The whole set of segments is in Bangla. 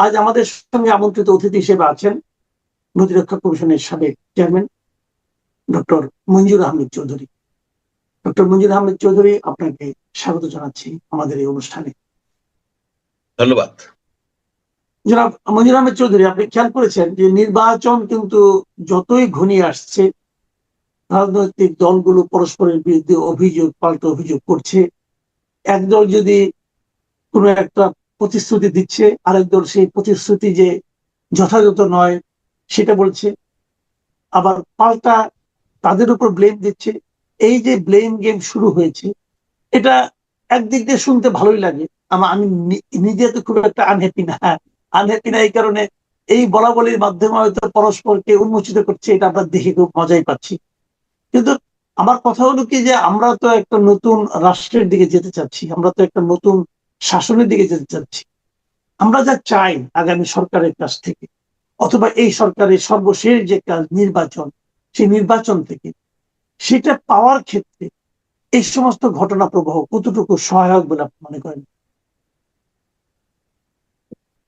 আজ আমাদের সঙ্গে আমন্ত্রিত অতিথি হিসেবে আছেন প্রতিরক্ষা কমিশনের সাবেক চেয়ারম্যান ডক্টর মঞ্জুর আহমেদ চৌধুরী। ডক্টর মঞ্জুর আহমেদ চৌধুরী, আপনাকে স্বাগত জানাচ্ছি আমাদের এই অনুষ্ঠানে। ধন্যবাদ। জনাব মঞ্জুর আহমেদ চৌধুরী, আপনি খেয়াল করেছেন যে নির্বাচন কিন্তু যতই ঘনিয়ে আসছে, রাজনৈতিক দলগুলো পরস্পরের বিরুদ্ধে অভিযোগ পাল্টা অভিযোগ করছে। একদল যদি কোনো একটা প্রতিশ্রুতি দিচ্ছে, আরেক দল সেই প্রতিশ্রুতি যে যথাযথ নয় সেটা বলছে, আবার পাল্টা তাদের উপর ব্লেম দিচ্ছে। এই যে ব্লেম গেম শুরু হয়েছে, এটা একদিক দিয়ে শুনতে ভালোই লাগে। আমি নিজে তো খুব একটা আনহ্যাপি না এই কারণে এই বলা বলির মাধ্যমে হয়তো পরস্পরকে উন্মোচিত করছে, এটা আমরা দেখে খুব মজাই পাচ্ছি। কিন্তু আমার কথা হলো কি, যে আমরা তো একটা নতুন রাষ্ট্রের দিকে যেতে চাচ্ছি, আমরা তো একটা নতুন শাসনের দিকে যেতে চাচ্ছি। আমরা যা চাই আগামী সরকারের কাছ থেকে, অথবা এই সরকারের সর্বশেষ যে কাজ নির্বাচন, সেই নির্বাচন থেকে সেটা পাওয়ার ক্ষেত্রে এই সমস্ত ঘটনা প্রবাহ কতটুকু সহায়ক বলে আপনি মনে করেন?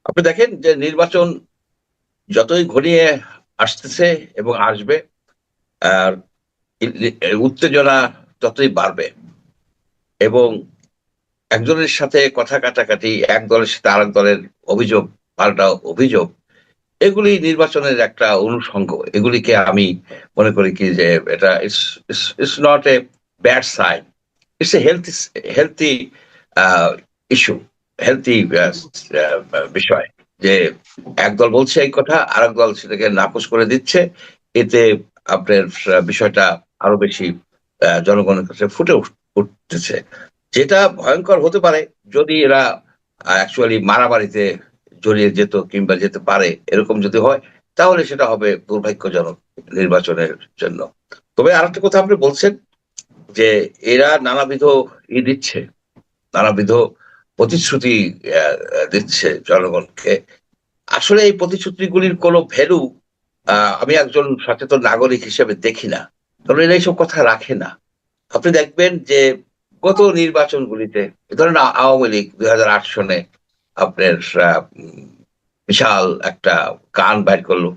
আপনি দেখেন যে নির্বাচন যতই ঘনিয়ে আসতেছে এবং আসবে, আর উত্তেজনা ততই বাড়বে এবং একজনের সাথে কথা কাটাকাটি, এক দলের সাথে আরেক দলের অভিযোগ পাল্টা অভিযোগ, এগুলি নির্বাচনের একটা অনুষঙ্গ। এগুলিকে আমি মনে করি কি যে এটা it's not a bad sign, it's a healthy issue, healthy বিষয়। যে একদল বলছে এই কথা, আরেক দল সেটাকে নাকচ করে দিচ্ছে, এতে আপনার বিষয়টা আরো বেশি জনগণের কাছে ফুটে উঠতেছে। যেটা ভয়ঙ্কর হতে পারে যদি এরা অ্যাকচুয়ালি মারামারিতে জড়িয়ে যেত কিংবা যেতে পারে, এরকম যদি হয় তাহলে সেটা হবে দুর্ভাগ্যজনক নির্বাচনের জন্য। তবে আরেকটা কথা আপনি বলছেন যে এরা নানাবিধ দিচ্ছে, নানাবিধ প্রতিশ্রুতি দিচ্ছে জনগণকে। আসলে এই প্রতিশ্রুতিগুলির কোনো ভ্যালু আমি একজন সচেতন নাগরিক হিসেবে দেখি না, কারণ এরা এইসব কথা রাখে না। আপনি দেখবেন যে গত নির্বাচনগুলিতে, ধরেন আওয়ামী লীগ 2008 সনে আপনার বিশাল একটা গান বাইর করলো,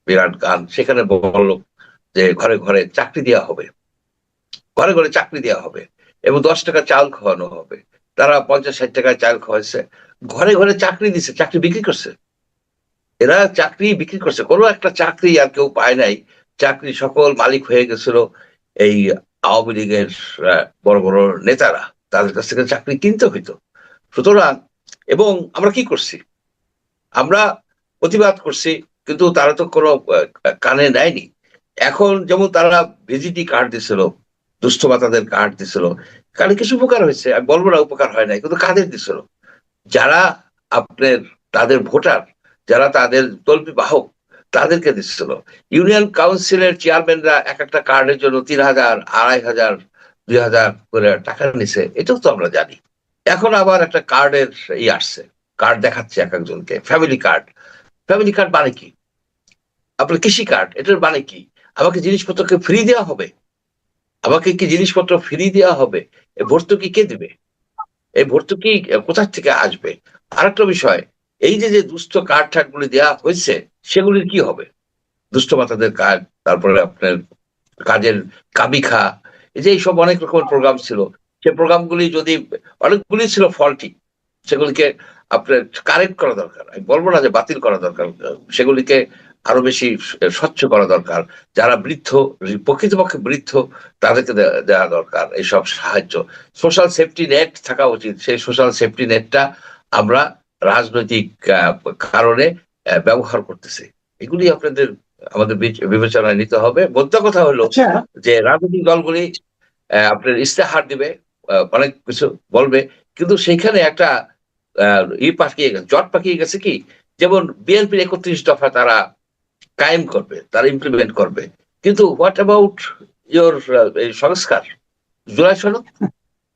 বিরাট গান, সেখানে বললো যে ঘরে ঘরে চাকরি দেওয়া হবে, ঘরে ঘরে চাকরি দেওয়া হবে এবং 10 টাকা চাল খাওয়ানো হবে। তারা 50-60 টাকায় চাল খাওয়াইছে, ঘরে ঘরে চাকরি দিচ্ছে, চাকরি বিক্রি করছে। এরা চাকরি বিক্রি করছে, কোনো একটা চাকরি আর কেউ পায় নাই। চাকরি সকল মালিক হয়ে গেছিল এই আওয়ামী লীগের বড় বড় নেতারা, তাদের কাছ থেকে চাকরি কিনতে হইতো। সুতরাং এবং আমরা কি করছি, আমরা প্রতিবাদ করছি, কিন্তু তারা তো কোনো কানে নেয়নি। এখন যেমন তারা ভিজিটি কার্ড দিছিল, দুস্থ ভাতাদের কার্ড দিছিল, কারণ কিছু উপকার হয়েছে, আমি বলবো না উপকার হয় নাই, কিন্তু কাদের দিছিল? যারা আপনার তাদের ভোটার, যারা তাদের তল্পি বাহক, তাদেরকে দিচ্ছিল। ইউনিয়ন কাউন্সিলের চেয়ারম্যানরা এক একটা কার্ডের জন্য 3000, 2500, 2000 করে টাকা নিছে, এটাও তো আমরা জানি। এখন আবার একটা কার্ডের আসছে, কার্ড দেখাচ্ছে এক একজনকে, ফ্যামিলি কার্ড। ফ্যামিলি কার্ড মানে কি? আপনার কৃষি কার্ড, এটার মানে কি? আমাকে জিনিসপত্রকে ফ্রি দেওয়া হবে? আমাকে কি জিনিসপত্র ফ্রি দেওয়া হবে? ভর্তুকি কে দিবে? এই ভর্তুকি কোথা থেকে আসবে? আরেকটা বিষয়, এই যে যে দুস্থ কার্ড ঠার্ড গুলি দেওয়া হয়েছে, সেগুলির কি হবে? দুস্থ ভাতাদের কার্ড, তারপরে আপনার কাজের কাবিখা, এই যে এইসব অনেক রকমের প্রোগ্রাম ছিল, সে প্রোগ্রামগুলি যদি অনেকগুলি ছিল ফল্টি, সেগুলিকে আপনার কারেক্ট করা দরকার। আমি বলবো না যে বাতিল করা দরকার, সেগুলিকে আরো বেশি স্বচ্ছ করা দরকার। যারা বৃদ্ধ, প্রকৃতপক্ষে বৃদ্ধ, তাদেরকে দেওয়া দরকার এইসব সাহায্য। সোশ্যাল সেফটি নেট থাকা উচিত, সেই সোশ্যাল সেফটি নেটটা আমরা রাজনৈতিক কারণে ব্যবহার করতেছি। এগুলি আপনাদের আমাদের বিবেচনায় নিতে হবে। মোদ্দা কথা হলো যে রাজনৈতিক দলগুলি আপনার ইস্তেহার দিবে, অনেক কিছু বলবে, কিন্তু সেখানে একটা পাকিয়ে গেছে, জট পাকিয়ে গেছে কি, যেমন বিএনপির 31 দফা তারা কায়েম করবে, তারা ইমপ্লিমেন্ট করবে, কিন্তু হোয়াট অ্যাবাউট ইয়োর সংস্কার? জুলাই সনদ,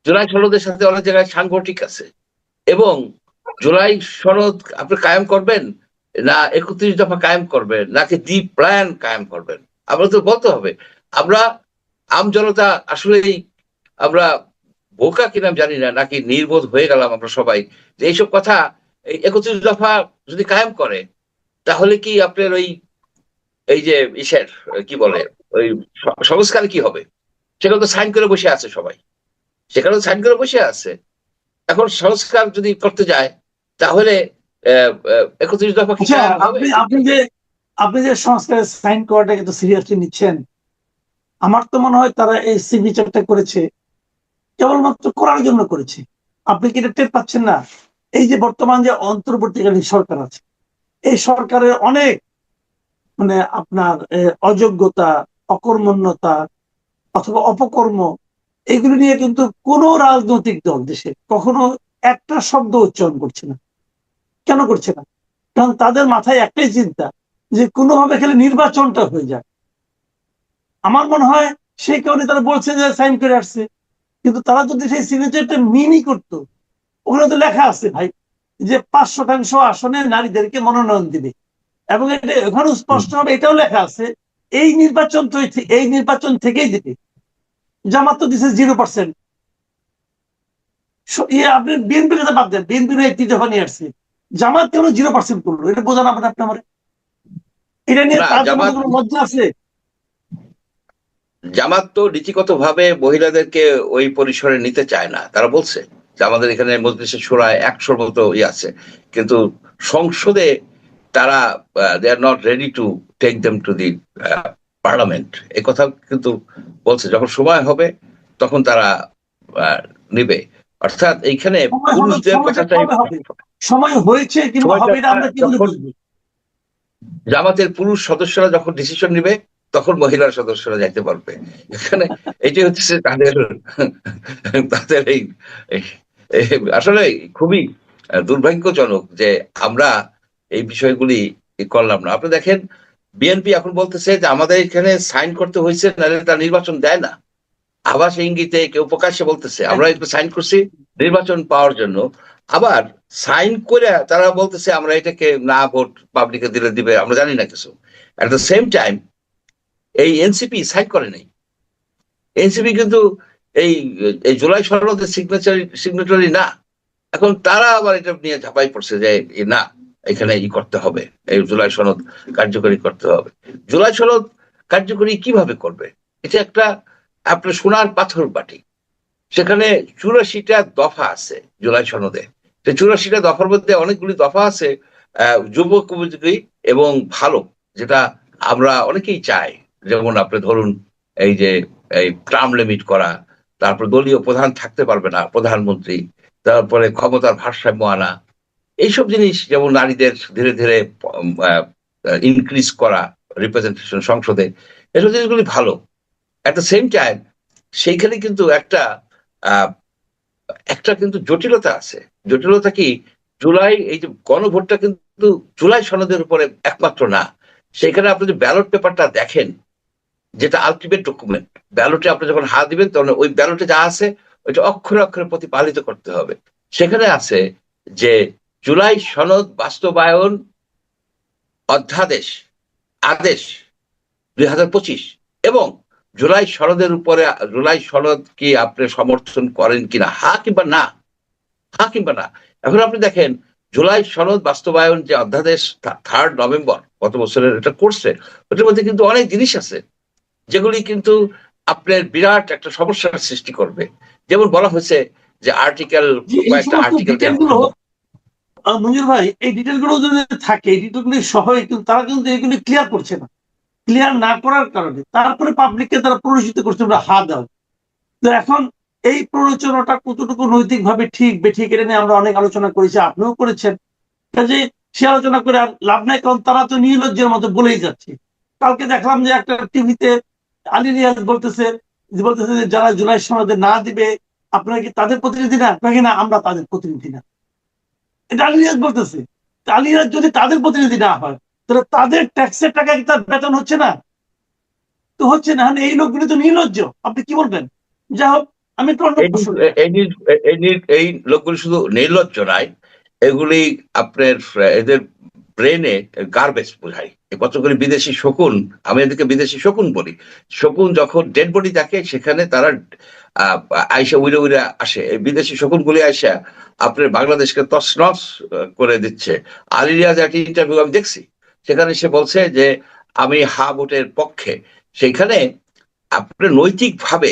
জুলাই সনদের সাথে অনেক জায়গায় সাংগঠনিক আছে, এবং জুলাই সনদ আপনি কায়েম করবেন না 31 দফা কায়েম করবেন, নাকি দি প্ল্যান কায়েম করবেন? আমরা তো বলতে হবে। আমরা আম জনতা আসলেই আমরা বোকা কিনা জানি না, নাকি নির্বোধ হয়ে গেলাম আমরা সবাই, যে এইসব কথা এই 31 দফা যদি কায়েম করে, তাহলে কি আপনার ওই এই যে ইসের কি বলে ওই সংস্কার কি হবে? সেখানে তো সাইন করে বসে আছে সবাই, সেখানে সাইন করে বসে আছে। এখন সংস্কার যদি করতে যায়, তাহলে 31 দফা কি আচ্ছা, কায়েম হবে? আপনি যে সংস্কারের সাইন করাটাকে তো সিরিয়াসলি নিচ্ছেন, আমার তো মনে হয় তারা এই সিগনেচারটা করেছে কেবলমাত্র করার জন্য করেছে। আপনি কি এটা টের পাচ্ছেন না? এই যে বর্তমান যে অন্তর্বর্তীকালীন সরকার আছে, এই সরকারের অনেক মানে আপনার অযোগ্যতা, অকর্মণ্যতা অথবা অপকর্ম, এগুলো নিয়ে কিন্তু কোনো রাজনৈতিক দল দেশে কখনো একটা শব্দ উচ্চারণ করছে না। কেন করছে না? কারণ তাদের মাথায় একটাই চিন্তা যে কোনোভাবে খেলে নির্বাচনটা হয়ে যায়। আমার মনে হয় সেই কারণে তারা বলছে যে সাইন করে আসছে। কিন্তু তারা যদি সেই সিগনেচারটা মিনি করতো, ওখানে তো লেখা আছে ভাই যে 5% আসনে নারীদেরকে মনোনয়ন দিবে, এবং এটা ওখানে স্পষ্ট হবে, এটাও লেখা আছে এই নির্বাচন থেকেই দিবে। জামাত তো দিছে 0%। আপনি বিএনপির কথা বাদ দেন, বিএনপির একটি দফা নিয়ে আসছে, জামাত কেন 0% করলো? এটা বোঝান আপনি আমার, এটা নিয়ে না, তার জন্য কোনো লজ্জা আছে? জামাত তো নীতিগত ভাবে মহিলাদেরকে ওই পরিসরে নিতে চায় না। তারা বলছে যে আমাদের এখানে মজলিসে শুরায় 100 মতো আছে, কিন্তু সংসদে তারা they are not ready to take them to the parliament. এই কথা কিন্তু বলছে, যখন সময় হবে তখন তারা নিবে। অর্থাৎ এইখানে পুরুষদের কথাটাই, সময় হয়েছে কিংবা হবে এটা আমরা কি করে যখন বুঝবো? জামাতের পুরুষ সদস্যরা যখন ডিসিশন নিবে, তখন মহিলা সদস্যরা যাইতে পারবে। এখানে এটি হচ্ছে তাদের তাদের আসলে খুবই দুর্ভাগ্যজনক যে আমরা এই বিষয়গুলি করলাম না। আপনি দেখেন, বিএনপি এখন বলতেছে যে আমাদের এখানে সাইন করতে হয়েছে, নাহলে তারা নির্বাচন দেয় না। আবাস ইঙ্গিতে কেউ প্রকাশ্যে বলতেছে আমরা একটু সাইন করছি নির্বাচন পাওয়ার জন্য। আবার সাইন করে তারা বলতেছে আমরা এটাকে না ভোট পাবলিকে দিলে দিবে, আমরা জানি না কিছু। এট দ্য সেম টাইম এই এনসিপি সাইন করে নাই। এনসিপি কিন্তু এই এই জুলাই সনদের সিগনেটারি না। এখন তারা আবার এটা নিয়ে ঝাঁপাই পড়ছে যে না, এখানে করতে হবে, এই জুলাই সনদ কার্যকরী করতে হবে। জুলাই সনদ কার্যকরী কিভাবে করবে? এটা একটা আপনার সোনার পাথর বাটি। সেখানে 84টা দফা আছে জুলাই সনদে। 84টা দফার মধ্যে অনেকগুলি দফা আছে যুবক উপযোগী এবং ভালো, যেটা আমরা অনেকেই চাই। যেমন আপনি ধরুন এই যে এই টার্ম লিমিট করা, তারপর দলীয় প্রধান থাকতে পারবে না প্রধানমন্ত্রী, তারপরে ক্ষমতার ভারসাম্য আনা, এইসব জিনিস, যেমন নারীদের ধীরে ধীরে ইনক্রিজ করা রিপ্রেজেন্টেশন সংসদে, এসব জিনিসগুলি ভালো। এট দ্য সেম টাইম সেইখানে কিন্তু একটা কিন্তু জটিলতা আছে। জটিলতা কি? জুলাই এই যে গণভোটটা কিন্তু জুলাই সনদের উপরে একমাত্র না। সেখানে আপনি যে ব্যালট পেপারটা দেখেন, যেটা আলটিমেট ডকুমেন্ট, ব্যালটে আপনি যখন হাত দিবেন তখন ওই ব্যালটে যা আছে ওইটা অক্ষরে অক্ষরে প্রতিপালিত করতে হবে। সেখানে আছে যে জুলাই সনদ বাস্তবায়ন অধ্যাদেশ আদেশ 2025 এবং জুলাই সনদের উপরে জুলাই সনদ কি আপনি সমর্থন করেন কিনা, হা কিংবা না, হা কিংবা না। এখন আপনি দেখেন জুলাই সনদ বাস্তবায়ন যে অধ্যাদেশ 3 নভেম্বর গত বছরের এটা করছে, ওটার মধ্যে কিন্তু অনেক জিনিস আছে যেগুলি কিন্তু আপনার বিরাট একটা সমস্যার সৃষ্টি করবে। যেমন বলা হয়েছে যে আর্টিকেল, কয়েকটা আর্টিকেল, মঞ্জুর ভাই, এই ডিটেল গুলো যদি থাকে, এই ডিটেল গুলি সহ কিন্তু তারা কিন্তু এগুলি ক্লিয়ার করছে না। ক্লিয়ার না করার কারণে তারপরে পাবলিককে তারা প্ররোচিত করছে আমরা হা দাও। তো এখন এই প্ররোচনাটা কতটুকু নৈতিকভাবে ঠিক বেঠিক এটা নিয়ে আমরা অনেক আলোচনা করেছি, আপনিও করেছেন। কাজে সে আলোচনা করে আর লাভ নাই, কারণ তারা তো নির্লজ্জের মতো বলেই যাচ্ছে। কালকে দেখলাম যে একটা টিভিতে আলী রিয়াজ বলতেছে যে যারা জুলাই সনদে না দিবে আপনারা কি তাদের প্রতিনিধি না? নাকি না আমরা তাদের প্রতিনিধি না? এটা আলী রিয়াজ বলতেছে। আলী রিয়াজ যদি তাদের প্রতিনিধি না হয়, তাহলে তাদের ট্যাক্সের টাকা কি তার বেতন হচ্ছে না? তো হচ্ছে না। এই লোকগুলি তো নির্লজ্জ, আপনি কি বলবেন? যাই হোক, আমি একটু অন্য প্রশ্ন। এই লোকগুলি শুধু নির্লজ্জ নয়, এগুলি আপনার এদের ব্রেনে গার্বেজ বোঝায়, কতগুলি বিদেশি শকুন, আমি এদেরকে বিদেশি শকুন বলি, শকুন যখন ডেড বডি থাকে সেখানে তারা আইসা উড়ে উড়ে আসে, এই বিদেশি শকুনগুলি আইসা আপনার বাংলাদেশকে তছনছ করে দিচ্ছে। আলী রিয়াজ একটা ইন্টারভিউ আমি দেখছি, সেখানে সে বলছে যে আমি হা ভোটের পক্ষে। সেইখানে আপনার নৈতিকভাবে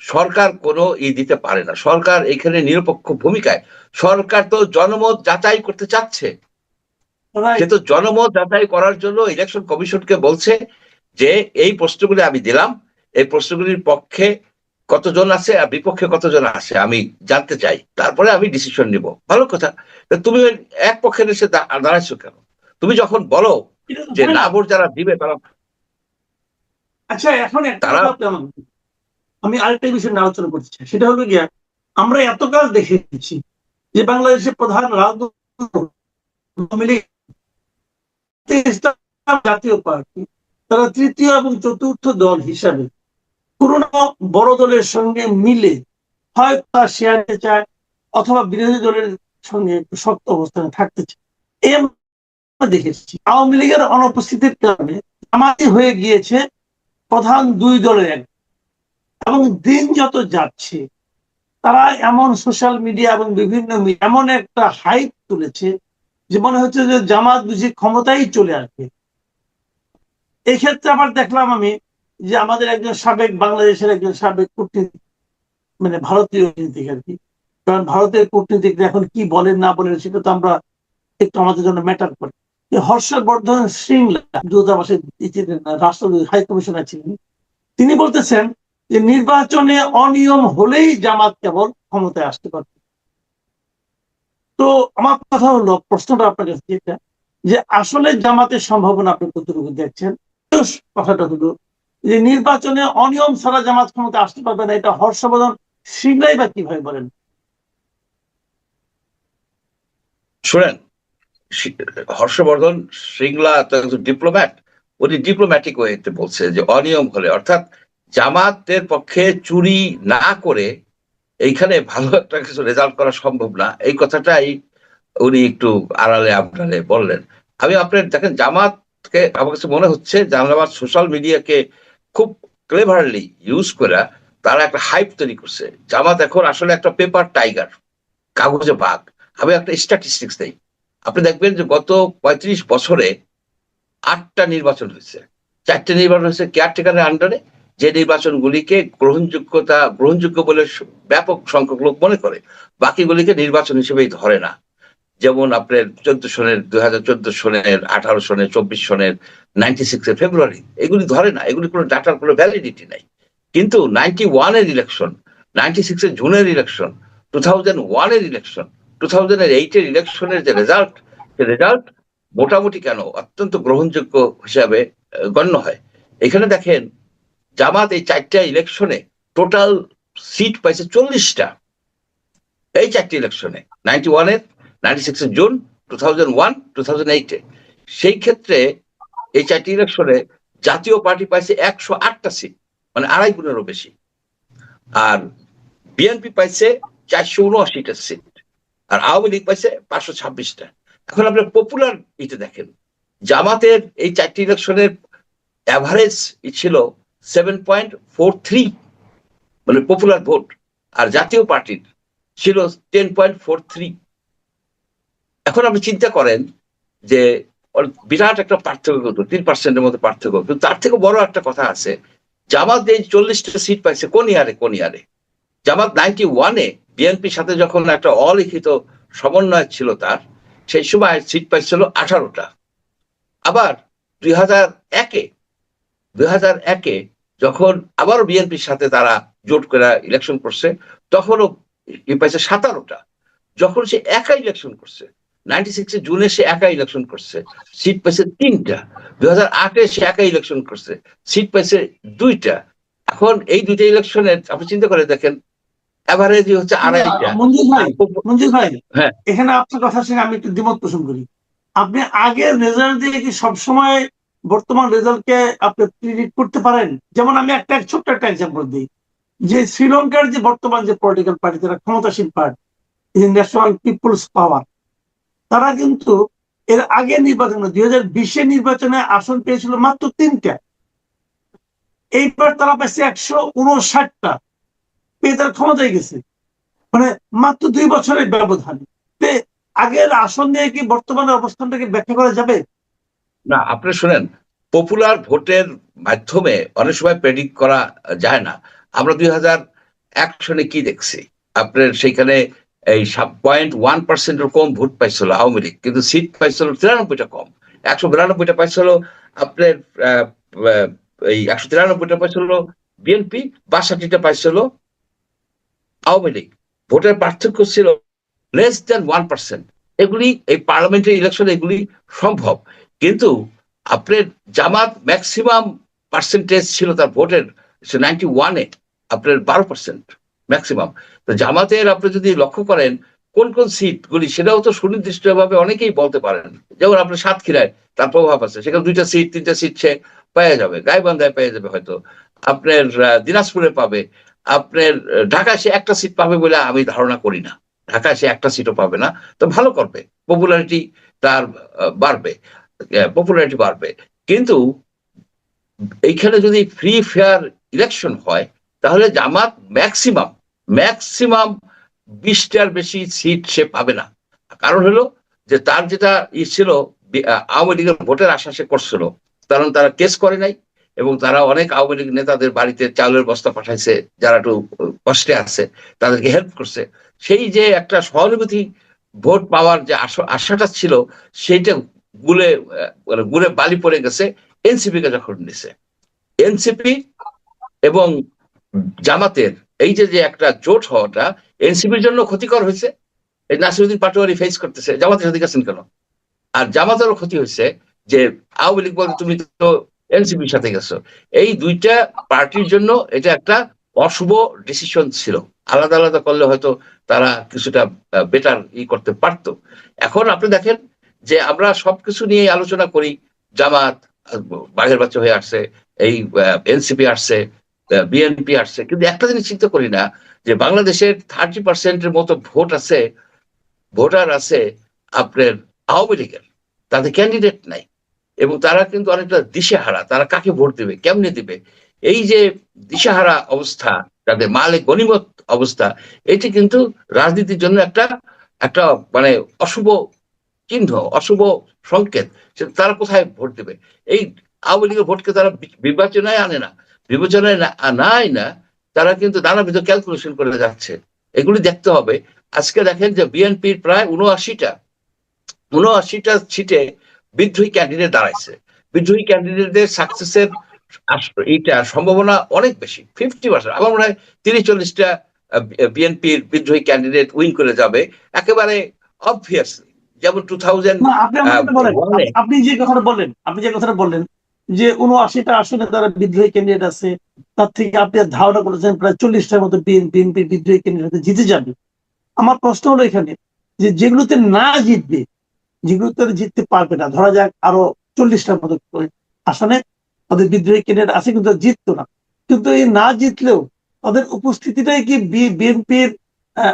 সরকার কোনো দিতে পারে না, সরকার এখানে নিরপেক্ষ ভূমিকায়, সরকার তো জনমত যাচাই করতে চাচ্ছে, সে তো জনমত যাচাই করার জন্য ইলেকশন কমিশনকে বলছে যে এই প্রশ্নগুলি আমি দিলাম, এই প্রশ্নগুলির পক্ষে কতজন আছে আর বিপক্ষে কতজন আছে আমি জানতে চাই, তারপরে আমি ডিসিশন নিব। ভালো কথা, তুমি এক পক্ষের এসে দাঁড়াইছো কেন? তুমি যখন বলো যে না ভোট যারা দিবে তারা, আচ্ছা এখন একটা কথা আমি আরেকটা বিষয় নিয়ে আলোচনা করতে চাই, সেটা হলো গিয়া আমরা এতকাল দেখেছি যে বাংলাদেশের প্রধান রাজনৈতিক জাতীয় পার্টি তারা তৃতীয় এবং চতুর্থ দল হিসাবে পুরোনো বড় দলের সঙ্গে মিলে হয় তা শেয়ার নিতে চায় অথবা বিরোধী দলের সঙ্গে একটু শক্ত অবস্থানে থাকতে চায়। এই আমরা দেখেছি আওয়ামী লীগের অনুপস্থিতির কারণে জামায়াত হয়ে গিয়েছে প্রধান দুই দলের এক, এবং দিন যত যাচ্ছে তারা এমন সোশ্যাল মিডিয়া এবং বিভিন্ন এমন একটা হাইপ তুলেছে যে মনে হচ্ছে যে জামাত বুঝি ক্ষমতায় চলে আসবে। এই ক্ষেত্রে আবার দেখলাম আমি যে আমাদের একজন সাবেক বাংলাদেশের একজন সাবেক কূটনীতিক, মানে ভারতীয় কূটনীতিক আর কি, কারণ ভারতের কূটনীতিকরা এখন কি বলেন না বলেন সেটা তো আমরা একটু আমাদের জন্য ম্যাটার করে। হর্ষবর্ধন শ্রীংলা দূতাবাসের রাষ্ট্রদূত হাই কমিশনার ছিলেন, তিনি বলতেছেন যে নির্বাচনে অনিয়ম হলেই জামাত কেবল ক্ষমতায় আসতে পারবে। তো আমার কথা হলো, প্রশ্নটা আপনার কাছে যেটা, যে আসলে জামাতের সম্ভাবনা আপনি কতটুকু দেখছেন? কথাটা হলো যে নির্বাচনে অনিয়ম ছাড়া জামাত ক্ষমতা আসতে পারবে না, এটা হর্ষবর্ধন শ্রীংলাই বা কিভাবে বলেন? শুনেন, হর্ষবর্ধন শ্রীংলা তো একজন ডিপ্লোম্যাট, উনি ডিপ্লোম্যাটিক ওয়েতে বলছে যে অনিয়ম হলে, অর্থাৎ জামাতের পক্ষে চুরি না করে এইখানে ভালো একটা কিছু রেজাল্ট করা সম্ভব না, এই কথাটাই উনি একটু আড়ালে আপনারে বললেন। আমি আপনার দেখেন জামাতকে আমার কাছে মনে হচ্ছে জামাত সোশ্যাল মিডিয়াকে খুব ক্লেভারলি ইউজ করে তারা একটা হাইপ তৈরি করছে। জামাত এখন আসলে একটা পেপার টাইগার, কাগজে বাঘ। আমি একটা স্ট্যাটিস্টিক্স দেই, আপনি দেখবেন যে গত ৩৫ বছরে ৮টা নির্বাচন হয়েছে, 4টে নির্বাচন হয়েছে কেয়ারটেকারের আন্ডারে, যে নির্বাচনগুলিকে গ্রহণযোগ্য বলে ব্যাপক সংখ্যক লোক মনে করে, বাকিগুলিকে নির্বাচন হিসেবেই ধরে না। যেমন আপনার 14 সনের, 2014 সনের, 18 সনের, 24 সনের, 96 ফেব্রুয়ারি, এগুলি ধরে না, এগুলি কোনো ডাটার কোনো ভ্যালিডিটি নাই। কিন্তু 91 ইলেকশন, 96 জুনের ইলেকশন, 2001 ইলেকশন, 2008 ইলেকশনের যে রেজাল্ট, সে রেজাল্ট মোটামুটি কেন অত্যন্ত গ্রহণযোগ্য হিসাবে গণ্য হয়। এখানে দেখেন জামাত এই 4টা ইলেকশনে টোটাল সিট পাইছে 40টা, এই 4টি ইলেকশনে, 91-এর, 96 জুন, 2001, 2008। সেই ক্ষেত্রে এই 4টি ইলেকশনে জাতীয় পার্টি পাইছে 108টা সিট, মানে 2.5 গুণেরও বেশি, আর বিএনপি পাইছে 479টা সিট, আর আওয়ামী লীগ পাইছে 526টা। এখন আপনার পপুলার ইতে দেখেন, জামাতের এই 4টি ইলেকশনের অ্যাভারেজ ছিল 7.43, মানে পপুলার ভোট, আর জাতীয় পার্টির ছিল 10.43। এখন আপনি চিন্তা করেন যে বিরাট একটা পার্থক্য, কত 3%-এর মধ্যে পার্থক্য। কিন্তু তার থেকে বড় একটা কথা আছে, জামাত এই 40টা সিট পাইছে কোন ইয়ারে? জামাত 91-এ বিএনপির সাথে যখন একটা অলিখিত সমন্বয় ছিল তার, সেই সময় সিট পাইছিল 18টা। আবার 2001-এ যখন আবারও বিএনপির সাথে তারা জোট করে ইলেকশন করছে, তখনও পাইছে 17টা। যখন সে একা ইলেকশন করছে 96 জুনে, সে একা ইলেকশন করছে, সিট পাইছে 3টা। 2008-এ সে একা ইলেকশন করছে, সিট পাইছে 2টা। এখন এই 2টা ইলেকশনের আপনি চিন্তা করে দেখেন, এভারেজ হচ্ছে 2.5টা। মঞ্জুর ভাই, হ্যাঁ, এখানে আপনার কথার সঙ্গে আমি একটু দ্বিমত পোষণ করি। আপনি আগের রেজাল্ট দিয়ে কি সবসময় বর্তমান রেজাল্টকে আপনি প্রিডিক্ট করতে পারেন? যেমন আমি একটা ছোট্ট একটা এক্সাম্পল দিই, যে শ্রীলঙ্কার যে বর্তমান যে পলিটিক্যাল পার্টি, যারা ক্ষমতাসীন পার্টি, ন্যাশনাল পিপলস পাওয়ার, তারা কিন্তু এর আগে নির্বাচনে 2020 নির্বাচনে আসন পেয়েছিল মাত্র 3টা, এইবার তারা পেয়েছে 159টা, পেয়ে তারা ক্ষমতায় গেছে। মানে মাত্র 2 বছরের ব্যবধান। আগের আসন নিয়ে কি বর্তমানের অবস্থানটাকে ব্যাখ্যা করা যাবে? না, আপনি শুনেন, পপুলার ভোটের মাধ্যমে অনেক সময় প্রেডিক্ট করা যায় না। আমরা 2001 সনে কি দেখছি, আপনার সেইখানে এই 0.1% কম ভোট পাইছিল আওয়ামী লীগ, কিন্তু সিট পাইছিল 93টা কম। 192টা পাইছিল আপনার এই 193টা পাইছিল বিএনপি, 62টা পাইছিল আওয়ামী লীগ। ভোটের পার্থক্য ছিল লেস দেন 1%। এগুলি এই পার্লামেন্টারি ইলেকশন এগুলি সম্ভব, কিন্তু আপনার জামাত ম্যাক্সিমাম পার্সেন্টেজ ছিল তার ভোটের 91-এ, আপনার 12% ম্যাক্সিমাম। তো জামাতের আপনি যদি লক্ষ্য করেন কোন কোন সিট গুলি, সেটাও তো সুনির্দিষ্ট ভাবে অনেকেই বলতে পারেন। যেমন আপনার সাতক্ষীরায় তার প্রভাব আছে, সেখানে 2টা সিট 3টা সিট সে পেয়ে যাবে, গাইবান্ধায় পেয়ে যাবে, হয়তো আপনার দিনাজপুরে পাবে, আপনার ঢাকায় সে একটা সিট পাবে বলে আমি ধারণা করি না। ঢাকায় সে একটা সিটও পাবে না, তো ভালো করবে, পপুলারিটি তার বাড়বে, পপুলারিটি বাড়বে। কিন্তু এইখানে যদি ফ্রি ফেয়ার ইলেকশন হয়, তাহলে জামাত ম্যাক্সিমাম ম্যাক্সিমাম 20টার বেশি সিট সে পাবে না। কারণ হলো যে তার যেটা ছিল, আওয়ামী লীগের ভোটের আশা সে করছিল, কারণ তারা কেস করে নাই, এবং তারা অনেক আওয়ামী লীগ নেতাদের বাড়িতে চালের বস্তা পাঠাইছে, যারা একটু কষ্টে আছে তাদেরকে হেল্প করছে। সেই যে একটা সহানুভূতি ভোট পাওয়ার যে আশাটা ছিল, সেইটা গুলে গুলে বালি পড়ে গেছে এনসিপি কে যখন নিছে। এনসিপি এবং জামাতের এই যে যে একটা জোট হওয়াটা এনসিপির জন্য ক্ষতিকর হয়েছে। এই নাসিরুদ্দিন পাটোয়ারি ফেস করতেছে, জামাতের সাথে গেছেন কেন? আর জামাতেরও ক্ষতি হয়েছে যে আওয়ামী লীগ বলে তুমি তো এনসিপির সাথে গেছো। এই দুইটা পার্টির জন্য এটা একটা অশুভ ডিসিশন ছিল। আলাদা আলাদা করলে হয়তো তারা কিছুটা বেটার করতে পারতো। এখন আপনি দেখেন যে আমরা সবকিছু নিয়ে আলোচনা করি, জামাত বাঘের বাচ্চা হয়ে আসছে, এই এনসিপি আসছে, বিএনপি আসছে, কিন্তু একটা জিনিস চিন্তা করি না যে বাংলাদেশের 30% মতো ভোটার আছে আপনার আওয়ামী লীগের, তাদের ক্যান্ডিডেট নাই, এবং তারা কিন্তু অনেকটা দিশেহারা, তারা কাকে ভোট দেবে, কেমনে দিবে। এই যে দিশেহারা অবস্থা, তাদের মালে গনিমত অবস্থা, এটি কিন্তু রাজনীতির জন্য একটা একটা মানে অশুভ চিহ্ন, অশুভ সংকেত। তারা কোথায় ভোট দেবে? এই আওয়ামী লীগের ভোটকে তারা বিবেচনায় আনে না। বিবেচনায় নাই না, তারা কিন্তু নানাবিধ ক্যালকুলেশন করে যাচ্ছে। এগুলি দেখতে হবে। আজকে দেখেন যে বিএনপির প্রায় 79টা সিটে বিদ্রোহী ক্যান্ডিডেট দাঁড়াইছে। বিদ্রোহী ক্যান্ডিডেটদের সাকসেসের এইটা সম্ভাবনা অনেক বেশি, 50%। আমার মনে হয় 30-40টা বিএনপির বিদ্রোহী ক্যান্ডিডেট উইন করে যাবে একেবারে অবভিয়াসলি। যেমন 2000 না, আপনি আমাকে বলেন, আপনি যে কথাটা বললেন যে 79টা আসনে তারা বিদ্রোহী ক্যান্ডিডেট আছে, তার থেকে আপনি ধারণা করেছেন প্রায় 40টার মতো বিএনপি বিদ্রোহী ক্যান্ডিডেট জিতে যাবে। আমার প্রশ্ন হলো এখানে যে যেগুলোতে না জিতবে, যেগুলোতে জিততে পারবে না, ধরা যাক আরো 40টার মতো আসনে তাদের বিদ্রোহী ক্যান্ডিডেট আছে কিন্তু জিততো না, কিন্তু এই না জিতলেও তাদের উপস্থিতিটাই কি বিএনপির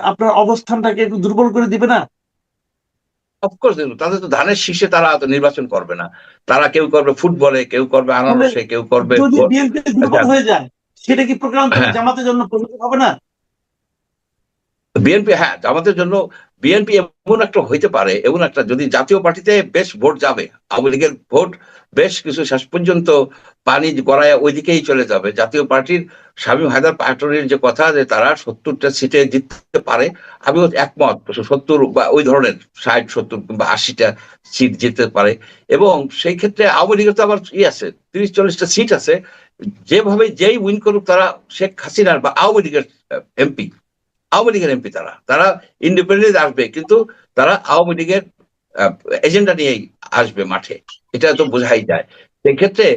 আপনার অবস্থানটাকে একটু দুর্বল করে দিবে না? অফকোর্স তাদের তো ধানের শীষে তারা তো নির্বাচন করবে না। তারা কেউ করবে ফুটবলে, কেউ করবে আনারসে, কেউ করবে যদি বিএনপি দুর্বল হয়ে যায়, সেটা কি প্রোগ্রাম হ্যাঁ, জামাতের জন্য পজিটিভ হবে না? বিএনপি, হ্যাঁ, আমাদের জন্য বিএনপি এমন একটা হইতে পারে, এমন একটা যদি জাতীয় পার্টিতে বেশ ভোট যাবে, আওয়ামী লীগের ভোট বেশ কিছু শেষ পর্যন্ত পানি গড়ায় ওইদিকেই চলে যাবে। জাতীয় পার্টির শামীম হায়দার পাটোয়ারির যে কথা যে তারা 70টা সিটে জিততে পারে, আমিও একমত। 70 বা ওই ধরনের 60, 70 কিংবা 80টা সিট জিততে পারে। এবং সেই ক্ষেত্রে আওয়ামী লীগের তো আবার আছে 30-40টা সিট আছে। যেভাবে যেই উইন করুক, তারা শেখ হাসিনার বা আওয়ামী লীগের এমপি, আওয়ামী লীগের এমপি, তারা ইন্ডিপেন্ডেন্ট আসবে, কিন্তু তারা আওয়ামী লীগের এজেন্ডা নিয়েই আসবে মাঠে, এটা তো বোঝাই যায়। সেক্ষেত্রে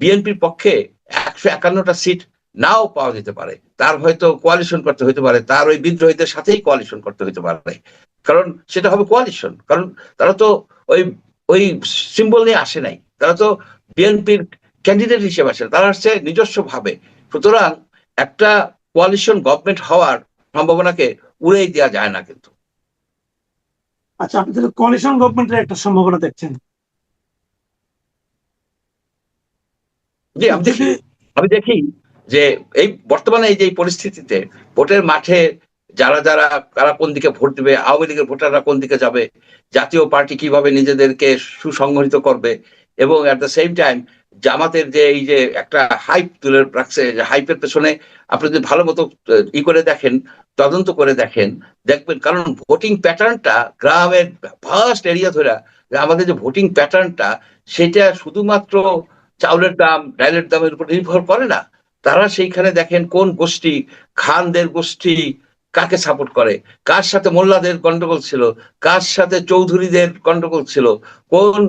বিএনপির পক্ষে 151টা সিট নাও পাওয়া যেতে পারে, তার হয়তো কোয়ালিশন করতে হইতে পারে, তার ওই বিদ্রোহীদের সাথেই কোয়ালিশন করতে হইতে পারে। কারণ সেটা হবে কোয়ালিশন, কারণ তারা তো ওই ওই সিম্বল নিয়ে আসে নাই, তারা তো বিএনপির ক্যান্ডিডেট হিসেবে আসে, তারা আসছে নিজস্ব ভাবে। সুতরাং একটা কোয়ালিশন গভর্নমেন্ট হওয়ার সম্ভাবনাকে উড়েই দেওয়া যায় না কিন্তু। আচ্ছা, আপনি তাহলে কোয়ালিশন গভর্নমেন্টের একটা সম্ভাবনা দেখছেন? জি, আমি দেখি যদি আমি দেখি যে এই বর্তমানে এই যে এই পরিস্থিতিতে ভোটের মাঠে যারা যারা কারা কোন দিকে ভোট দেবে, আওয়ামী লীগের ভোটাররা কোন দিকে যাবে, জাতীয় পার্টি কিভাবে নিজেদেরকে সুসংগঠিত করবে, এবং এট দ্য সেম টাইম জামাতের যে এই যে একটা হাইপ তুলে রাখছে, যে হাইপের পেছনে আপনি যদি ভালো মতো ই করে দেখেন, তদন্ত করে দেখেন, দেখবেন কারণ ভোটিং প্যাটার্নটা গ্রামের ভাস্ট এরিয়া ধরে আমাদের যে ভোটিং প্যাটার্নটা, সেটা শুধুমাত্র চাউলের দাম ডালের দামের উপর নির্ভর করে না। তারা সেইখানে দেখেন কোন গোষ্ঠী, খানদের গোষ্ঠী কাকে সাপোর্ট করে, কার সাথে মোল্লাদের গন্ডগোল ছিল, কার সাথে চৌধুরীদের গন্ডগোল ছিল, কোন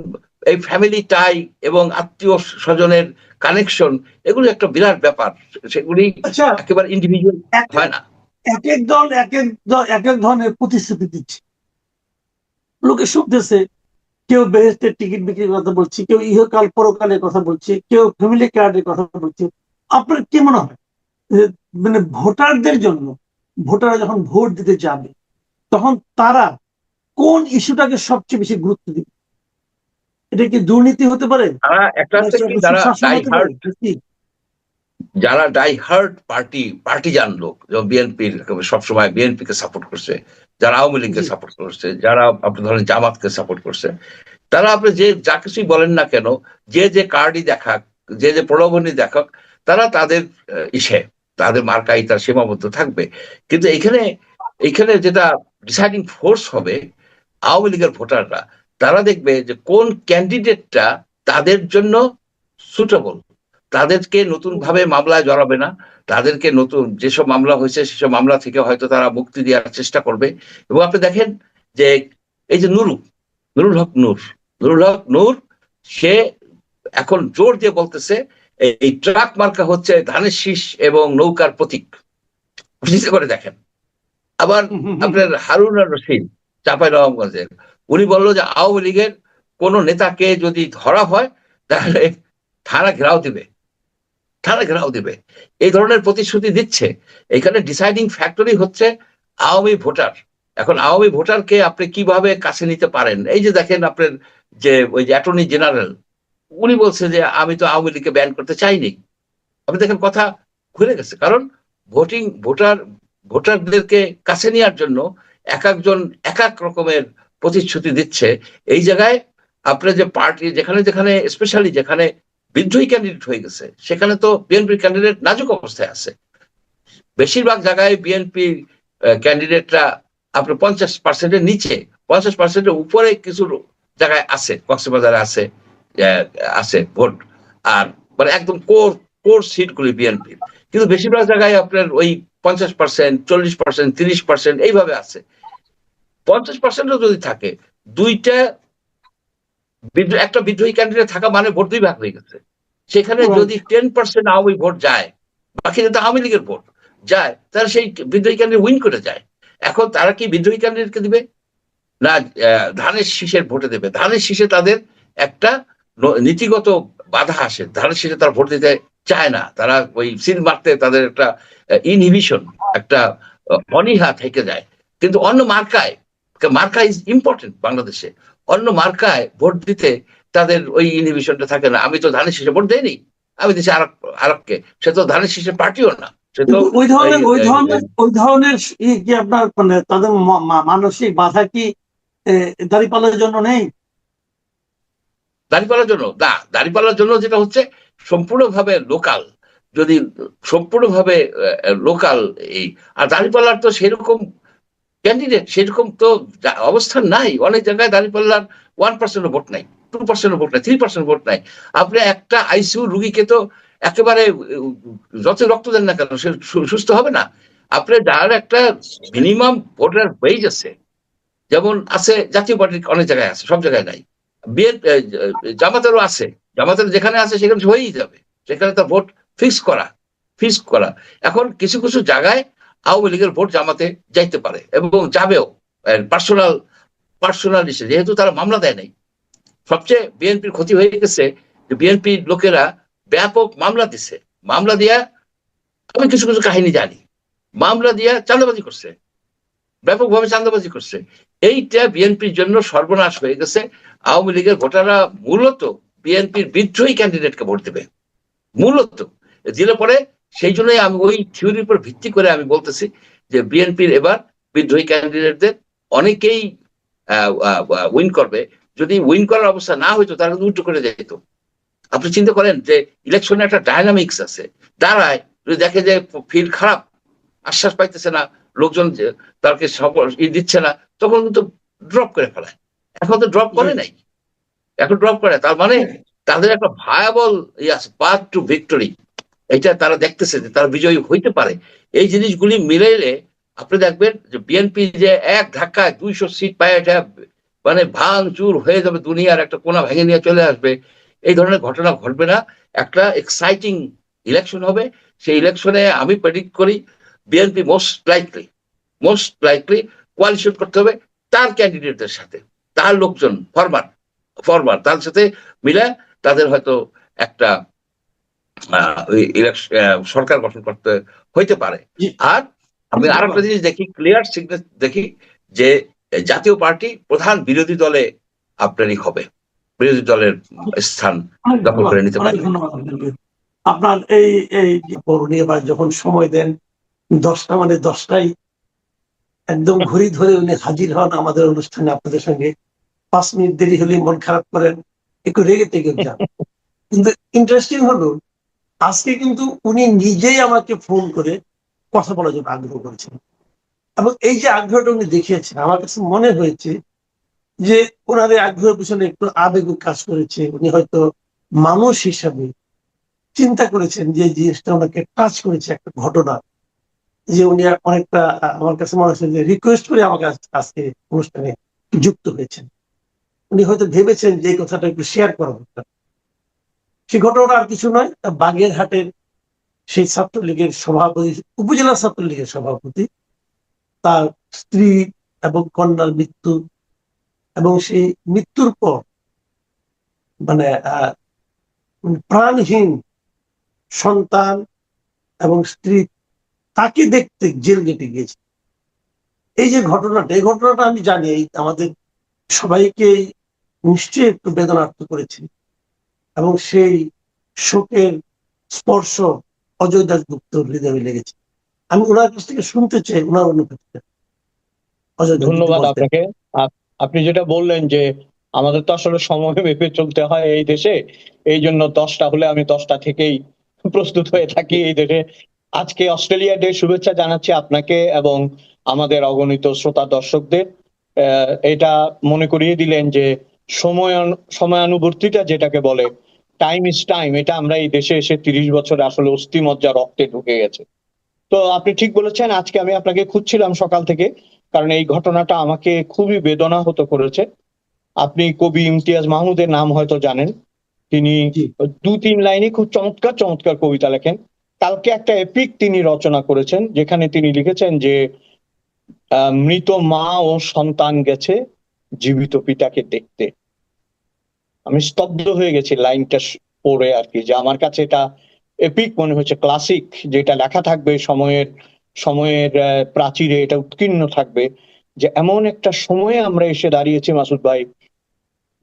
এই ফ্যামিলি টাই এবং আত্মীয় স্বজনের কানেকশন, এগুলো একটা বিরাট ব্যাপার। সেগুলি আচ্ছা, একেবারে ইন্ডিভিজুয়াল এক হয় না। এক এক দল এক এক ধরনের প্রতিশ্রুতি দিচ্ছে, লোকে শুনতেছে। কেউ বেহেস্তের টিকিট বিক্রির কথা বলছে, কেউ ইহকাল পরকালের কথা বলছে, কেউ ফ্যামিলি কার্ডের কথা বলছে। আপনার কি মনে হয় যে মানে ভোটারদের জন্য, ভোটাররা যখন ভোট দিতে যাবে তখন তারা কোন ইস্যুটাকে সবচেয়ে বেশি গুরুত্ব দিবে? এটা কি দুর্নীতি হতে পারে, তারা একটা হচ্ছে কি, যারা সুশাসন ডাই হতে পারে? হার্ড যারা ডাই হার্ড পার্টিজান লোক, যেমন বিএনপির সবসময় বিএনপি কে সাপোর্ট করছে, যারা আওয়ামী লীগকে জি, সাপোর্ট করছে, যারা আপনি ধরেন জামাতকে সাপোর্ট করছে, তারা আপনি যে যা কিছুই বলেন না কেন, যে যে কার্ডই দেখাক, যে যে প্রলোভনী দেখাক, তারা তাদের ইসে তাদের মার্কাই তার সীমাবদ্ধ থাকবে। কিন্তু এখানে এখানে যেটা ডিসাইডিং ফোর্স হবে আওয়ামী লীগের ভোটাররা, তারা দেখবে যে কোন ক্যান্ডিডেটটা তাদের জন্য সুটেবল, তাদেরকে নতুন ভাবে মামলায় জড়াবে না, তাদেরকে নতুন যেসব মামলা হয়েছে সেসব মামলা থেকে হয়তো তারা মুক্তি দেওয়ার চেষ্টা করবে। এবং আপনি দেখেন যে এই যে নুরুল হক নূর, সে এখন জোর দিয়ে বলতেছে এই ট্রাক মার্কা হচ্ছে ধানের শীষ এবং নৌকার প্রতীক। চিন্তা করে দেখেন। আবার আপনার হারুন আর রশিদ চাঁপাইনবাবগঞ্জের, উনি বললো যে আওয়ামী লীগের কোন নেতাকে যদি ধরা হয় তাহলে থানা ঘেরাও দিবে, এই ধরনের প্রতিশ্রুতি দিচ্ছে। এখানে ডিসাইডিং ফ্যাক্টরই হচ্ছে আওয়ামী ভোটার। এখন আওয়ামী ভোটারকে আপনি কিভাবে কাছে নিতে পারেন? এই যে দেখেন আপনার যে ওই যে অ্যাটর্নি জেনারেল, উনি বলছে যে আমি তো আওয়ামী লীগকে ব্যান করতে চাইনি। আপনি দেখেন কথা ঘুরে গেছে, কারণ ভোটারদেরকে কাছে নেওয়ার জন্য এক একজন এক এক রকমের প্রতিশ্রুতি দিচ্ছে। এই জায়গায় আপনার যে পার্টি যেখানে যেখানে স্পেশালি যেখানে বিদ্রোহী ক্যান্ডিডেট হয়ে গেছে, সেখানে তো বিএনপির ক্যান্ডিডেট নাজুক অবস্থায় আছে। বেশিরভাগ জায়গায় বিএনপি ক্যান্ডিডেটরা আপনার 50%-এর নিচে, 50%-এর উপরে কিছু জায়গায় আছে, কক্সবাজারে আছে, আছে ভোট। আর মানে একদম কোর কোর সিটগুলি বিএনপির। কিন্তু বেশিরভাগ জায়গায় আপনার ওই 50%, 40%, 30% এইভাবে আছে। 50%ও যদি থাকে, দুইটা একটা বিদ্রোহী ক্যান্ডিডেট থাকা মানে ভোট দুই ভাগ হয়ে গেছে। সেখানে যদি 10% আওয়ামী ভোট যায়, বাকি যদি আওয়ামী লীগের ভোট যায়, তাহলে সেই বিদ্রোহী ক্যান্ডিডেট উইন করে যায়। এখন তারা কি বিদ্রোহী ক্যান্ডিডেটকে দিবে, না ধানের শীষের ভোটে দেবে? ধানের শীষে তাদের একটা নীতিগত বাধা আসে, ধানের শীষে তারা ভোট দিতে চায় না, তারা ওই সিল মারতে তাদের একটা ইনহিবিশন, একটা অনীহা থেকে যায়। কিন্তু অন্য মার্কায়, মার্কা ইজ ইম্পর্টেন্ট বাংলাদেশে, অন্য মার্কায় ভোট দিতে তাদের ওই ইনহিবিশনটা থাকে না। আমি তো ধানের শীষে ভোট দেয়নি, আমি দিচ্ছি আরবকে, সে তো ধানের শীষের পার্টিও না, সে তো ওই ধরনের কি আপনার মানে তাদের মানসিক বাধা কি দাঁড়িপাল্লার জন্য নেই? দাঁড়িপাল্লার জন্য না, দাঁড়িপাল্লার জন্য যেটা হচ্ছে সম্পূর্ণভাবে লোকাল, যদি সম্পূর্ণভাবে লোকাল এই, আর দাঁড়িপাল্লার তো সেরকম ক্যান্ডিডেট, সেরকম তো অবস্থান নাই। অনেক জায়গায় দাঁড়িপাল্লার 1% ভোট নাই, 2% ভোট নাই, 3% ভোট নাই। আপনি একটা আইসিইউ রুগীকে তো একেবারে যত রক্ত দেন না কেন সে সুস্থ হবে না। আপনি যার একটা মিনিমাম ভোটার বেজ আছে, যেমন আছে জাতীয় পার্টির অনেক জায়গায় আছে, সব জায়গায় নাই। জামাতেরও আছে, জামাতের যেখানে আছে সেখানে হয়েই যাবে, সেখানে তার ভোট ফিক্স করা। এখন কিছু কিছু জায়গায় আওয়ামী লীগের ভোট জামাতে যাইতে পারে এবং যাবেও, পার্সোনাল ইস্যু, যেহেতু তারা মামলা দেয় নাই। সবচেয়ে বিএনপির ক্ষতি হয়ে গেছে যে বিএনপির লোকেরা ব্যাপক মামলা দিছে, মামলা দিয়া, আমি কিছু কিছু কাহিনী জানি, মামলা দিয়া চাঁদাবাজি করছে, ব্যাপকভাবে চাঁদাবাজি করছে। এইটা বিএনপির জন্য সর্বনাশ হয়ে গেছে। আওয়ামী লীগের ভোটাররা মূলত বিএনপির বিদ্রোহী ক্যান্ডিডেটকে ভোট দেবে, মূলত দিলে পরে। সেই জন্যই আমি ওই থিওরির উপর ভিত্তি করে আমি বলতেছি যে বিএনপির এবার বিদ্রোহী ক্যান্ডিডেটদের অনেকেই উইন করবে। যদি উইন করার অবস্থা না হইতো তারা কিন্তু উল্টো করে যেত। আপনি চিন্তা করেন যে ইলেকশনে একটা ডায়নামিক্স আছে, দাঁড়ায় যদি দেখে যে ফিল খারাপ, আশ্বাস পাইতেছে না, লোকজন তাকে দিচ্ছে না, তখন কিন্তু ড্রপ করে ফেলায়। এখন তো ড্রপ করে নাই, এখন ড্রপ করে, তার মানে তাদের একটা ভায়াবল পাথ টু ভিক্টরি, এটা তারা দেখতেছে যে তারা বিজয়ী হইতে পারে। এই জিনিসগুলি মিলাইলে আপনি দেখবেন যে বিএনপি যে এক ধাক্কায় 200 সিট পায়, এটা মানে ভাঙচুর হয়ে যাবে, দুনিয়ার একটা কোনা ভেঙে নিয়ে চলে আসবে, এই ধরনের ঘটনা ঘটবে না। একটা এক্সাইটিং ইলেকশন হবে। সেই ইলেকশনে আমি প্রেডিক্ট করি বিএনপি মোস্ট লাইকলি কোয়ালিশন করতে হবে তার ক্যান্ডিডেটদের সাথে, তার লোকজন ফরমার তার সাথে মিলে তাদের হয়তো একটা সরকার গঠন করতে হইতে পারে। আর আমি আর একটা জিনিস দেখি, ক্লিয়ার সিগন্যাল দেখি যে জাতীয় পার্টি প্রধান বিরোধী দলে আপনারই হবে, বিরোধী দলের স্থান দখল করে নিতে পারে। আপনার এই এই পৌরনীয় যখন সময় দেন 10টা মানে 10টাই একদম ঘড়ি ধরে উনি হাজির হন আমাদের অনুষ্ঠানে আপনাদের সঙ্গে। 5 মিনিট দেরি হলে মন খারাপ করেন, একটু রেগে টেগে যান। কিন্তু ইন্টারেস্টিং হলো আজকে কিন্তু উনি নিজেই আমাকে ফোন করে কথা বলার জন্য আগ্রহ করেছেন, এবং এই যে আগ্রহটা উনি দেখিয়েছেন আমার কাছে মনে হয়েছে যে ওনার এই আগ্রহের পিছনে একটু আবেগ কাজ করেছে। উনি হয়তো মানুষ হিসাবে চিন্তা করেছেন যে জিনিসটা ওনাকে টাচ করেছে, একটা ঘটনা, যে উনি অনেকটা আমার কাছে মনে হচ্ছে যে রিকোয়েস্ট করে আমাকে আজকে অনুষ্ঠানে যুক্ত হয়েছেন। উনি হয়তো ভেবেছেন যে এই কথাটা একটু শেয়ার করা দরকার। সেই ঘটনাটা আর কিছু নয়, বাগেরহাটের সেই ছাত্রলীগের সভাপতি, উপজেলা ছাত্রলীগের সভাপতি, তার স্ত্রী এবং কন্যার মৃত্যু, এবং সেই মৃত্যুর পর মানে প্রাণহীন সন্তান এবং স্ত্রী তাকে দেখতে জেল গেটে গিয়েছে। এই যে ঘটনাটা, এই ঘটনাটা আমি জানি আমাদের সবাইকে নিশ্চয়ই একটু বেদনার্থ করেছে, এবং সেই শোকের স্পর্শ অজয় দাশগুপ্তর হৃদয়ে লেগেছে। আমি ওনার কাছ থেকে শুনতে চাই ওনার অনুভূতিটা। ধন্যবাদ আপনাকে। আপনি যেটা বললেন যে আমাদের তো আসলে সময় মেপে চলতে হয় এই দেশে, এই জন্য 10টা হলে আমি 10টা থেকেই প্রস্তুত হয়ে থাকি এই দেশে। আজকে অস্ট্রেলিয়া ডে শুভেচ্ছা জানাচ্ছি আপনাকে এবং আমাদের অগণিত শ্রোতা দর্শকদের। এটা মনে করিয়ে দিলেন যে সময়ানুবর্তিতা যেটাকে বলে, টাইম ইজ টাইম, এটা আমরা এই দেশে এসে 30 বছর আসলে অস্থিমজ্জা রক্তে ঢুকে গেছে। তো আপনি ঠিক বলেছেন, আজকে আমি আপনাকে খুঁজছিলাম সকাল থেকে, কারণ এই ঘটনাটা আমাকে খুবই বেদনাহত করেছে। আপনি কবি ইমতিয়াজ মাহমুদের নাম হয়তো জানেন। তিনি 2-3 লাইনে খুব চমৎকার চমৎকার কবিতা লেখেন। কালকে একটা এপিক তিনি রচনা করেছেন, যেখানে তিনি লিখেছেন যে মৃত মা ও সন্তান গেছে জীবিত পিতাকে দেখতে। আমি স্তব্ধ হয়ে গেছি লাইনটা পড়ে আর কি, যে আমার কাছে এটা এপিক মনে হচ্ছে, ক্লাসিক, যেটা লেখা থাকবে সময়ের প্রাচীরে, এটা উৎকীর্ণ থাকবে যে এমন একটা সময়ে আমরা এসে দাঁড়িয়েছি মাসুদ ভাই,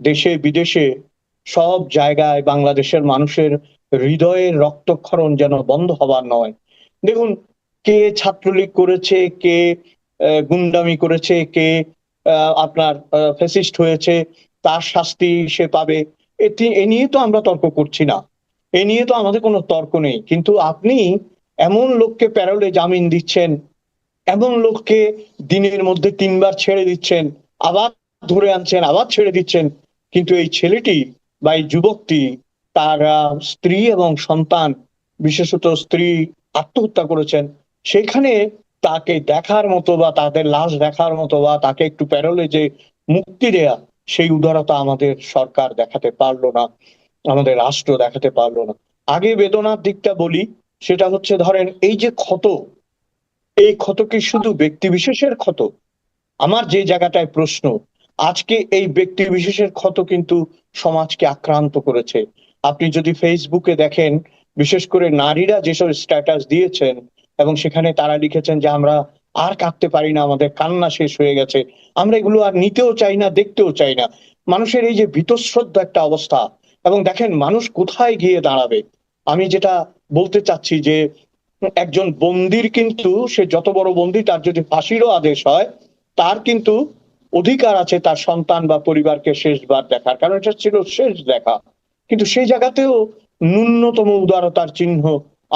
দেশে বিদেশে সব জায়গায় বাংলাদেশের মানুষের হৃদয়ের রক্তক্ষরণ যেন বন্ধ হবার নয়। দেখুন, কে ছাত্রলীগ করেছে, কে গুন্ডামি করেছে, কে আপনার ফ্যাসিস্ট হয়েছে, তার শাস্তি সে পাবে, এ নিয়ে তো আমরা তর্ক করছি না, এ নিয়ে তো আমাদের কোনো তর্ক নেই। কিন্তু আপনি এমন লোককে প্যারোলে জামিন দিচ্ছেন, এমন লোককে দিনের মধ্যে 3বার ছেড়ে দিচ্ছেন, আবার ধরে আনছেন, আবার ছেড়ে দিচ্ছেন, কিন্তু এই ছেলেটি বা এই যুবকটি, তার স্ত্রী এবং সন্তান, বিশেষত স্ত্রী আত্মহত্যা করেছেন, সেখানে তাকে দেখার মতো বা তাদের লাশ দেখার মতো বা তাকে একটু প্যারোলে যে মুক্তি দেয়া, সেই উদারতা আমাদের সরকার দেখাতে পারলো না, আমাদের রাষ্ট্র দেখাতে পারলো না। আগে বেদনার দিকটা বলি, সেটা হচ্ছে ধরেন এই যে ক্ষত, এই ক্ষত কি শুধু ব্যক্তি বিশেষের ক্ষত? আমার যে জায়গাটায় প্রশ্ন, আজকে এই ব্যক্তি বিশেষের ক্ষত কিন্তু সমাজকে আক্রান্ত করেছে। আপনি যদি ফেসবুকে দেখেন, বিশেষ করে নারীরা যেসব স্ট্যাটাস দিয়েছেন এবং সেখানে তারা লিখেছেন যে আমরা আর কাঁদতে পারি না, আমাদের কান্না শেষ হয়ে গেছে, আমরা এগুলো আর নিতেও চাই না, দেখতেও চাই না। মানুষের এই যে বীতশ্রদ্ধ একটা অবস্থা, এবং দেখেন মানুষ কোথায় গিয়ে দাঁড়াবে। আমি যেটা বলতে চাচ্ছি যে একজন বন্দির কিন্তু, সে যত বড় বন্দী, তার যদি ফাঁসিরও আদেশ হয়, তার কিন্তু অধিকার আছে তার সন্তান বা পরিবারকে শেষবার দেখার, কারণ এটা ছিল শেষ দেখা। কিন্তু সেই জায়গাতেও ন্যূনতম উদারতার চিহ্ন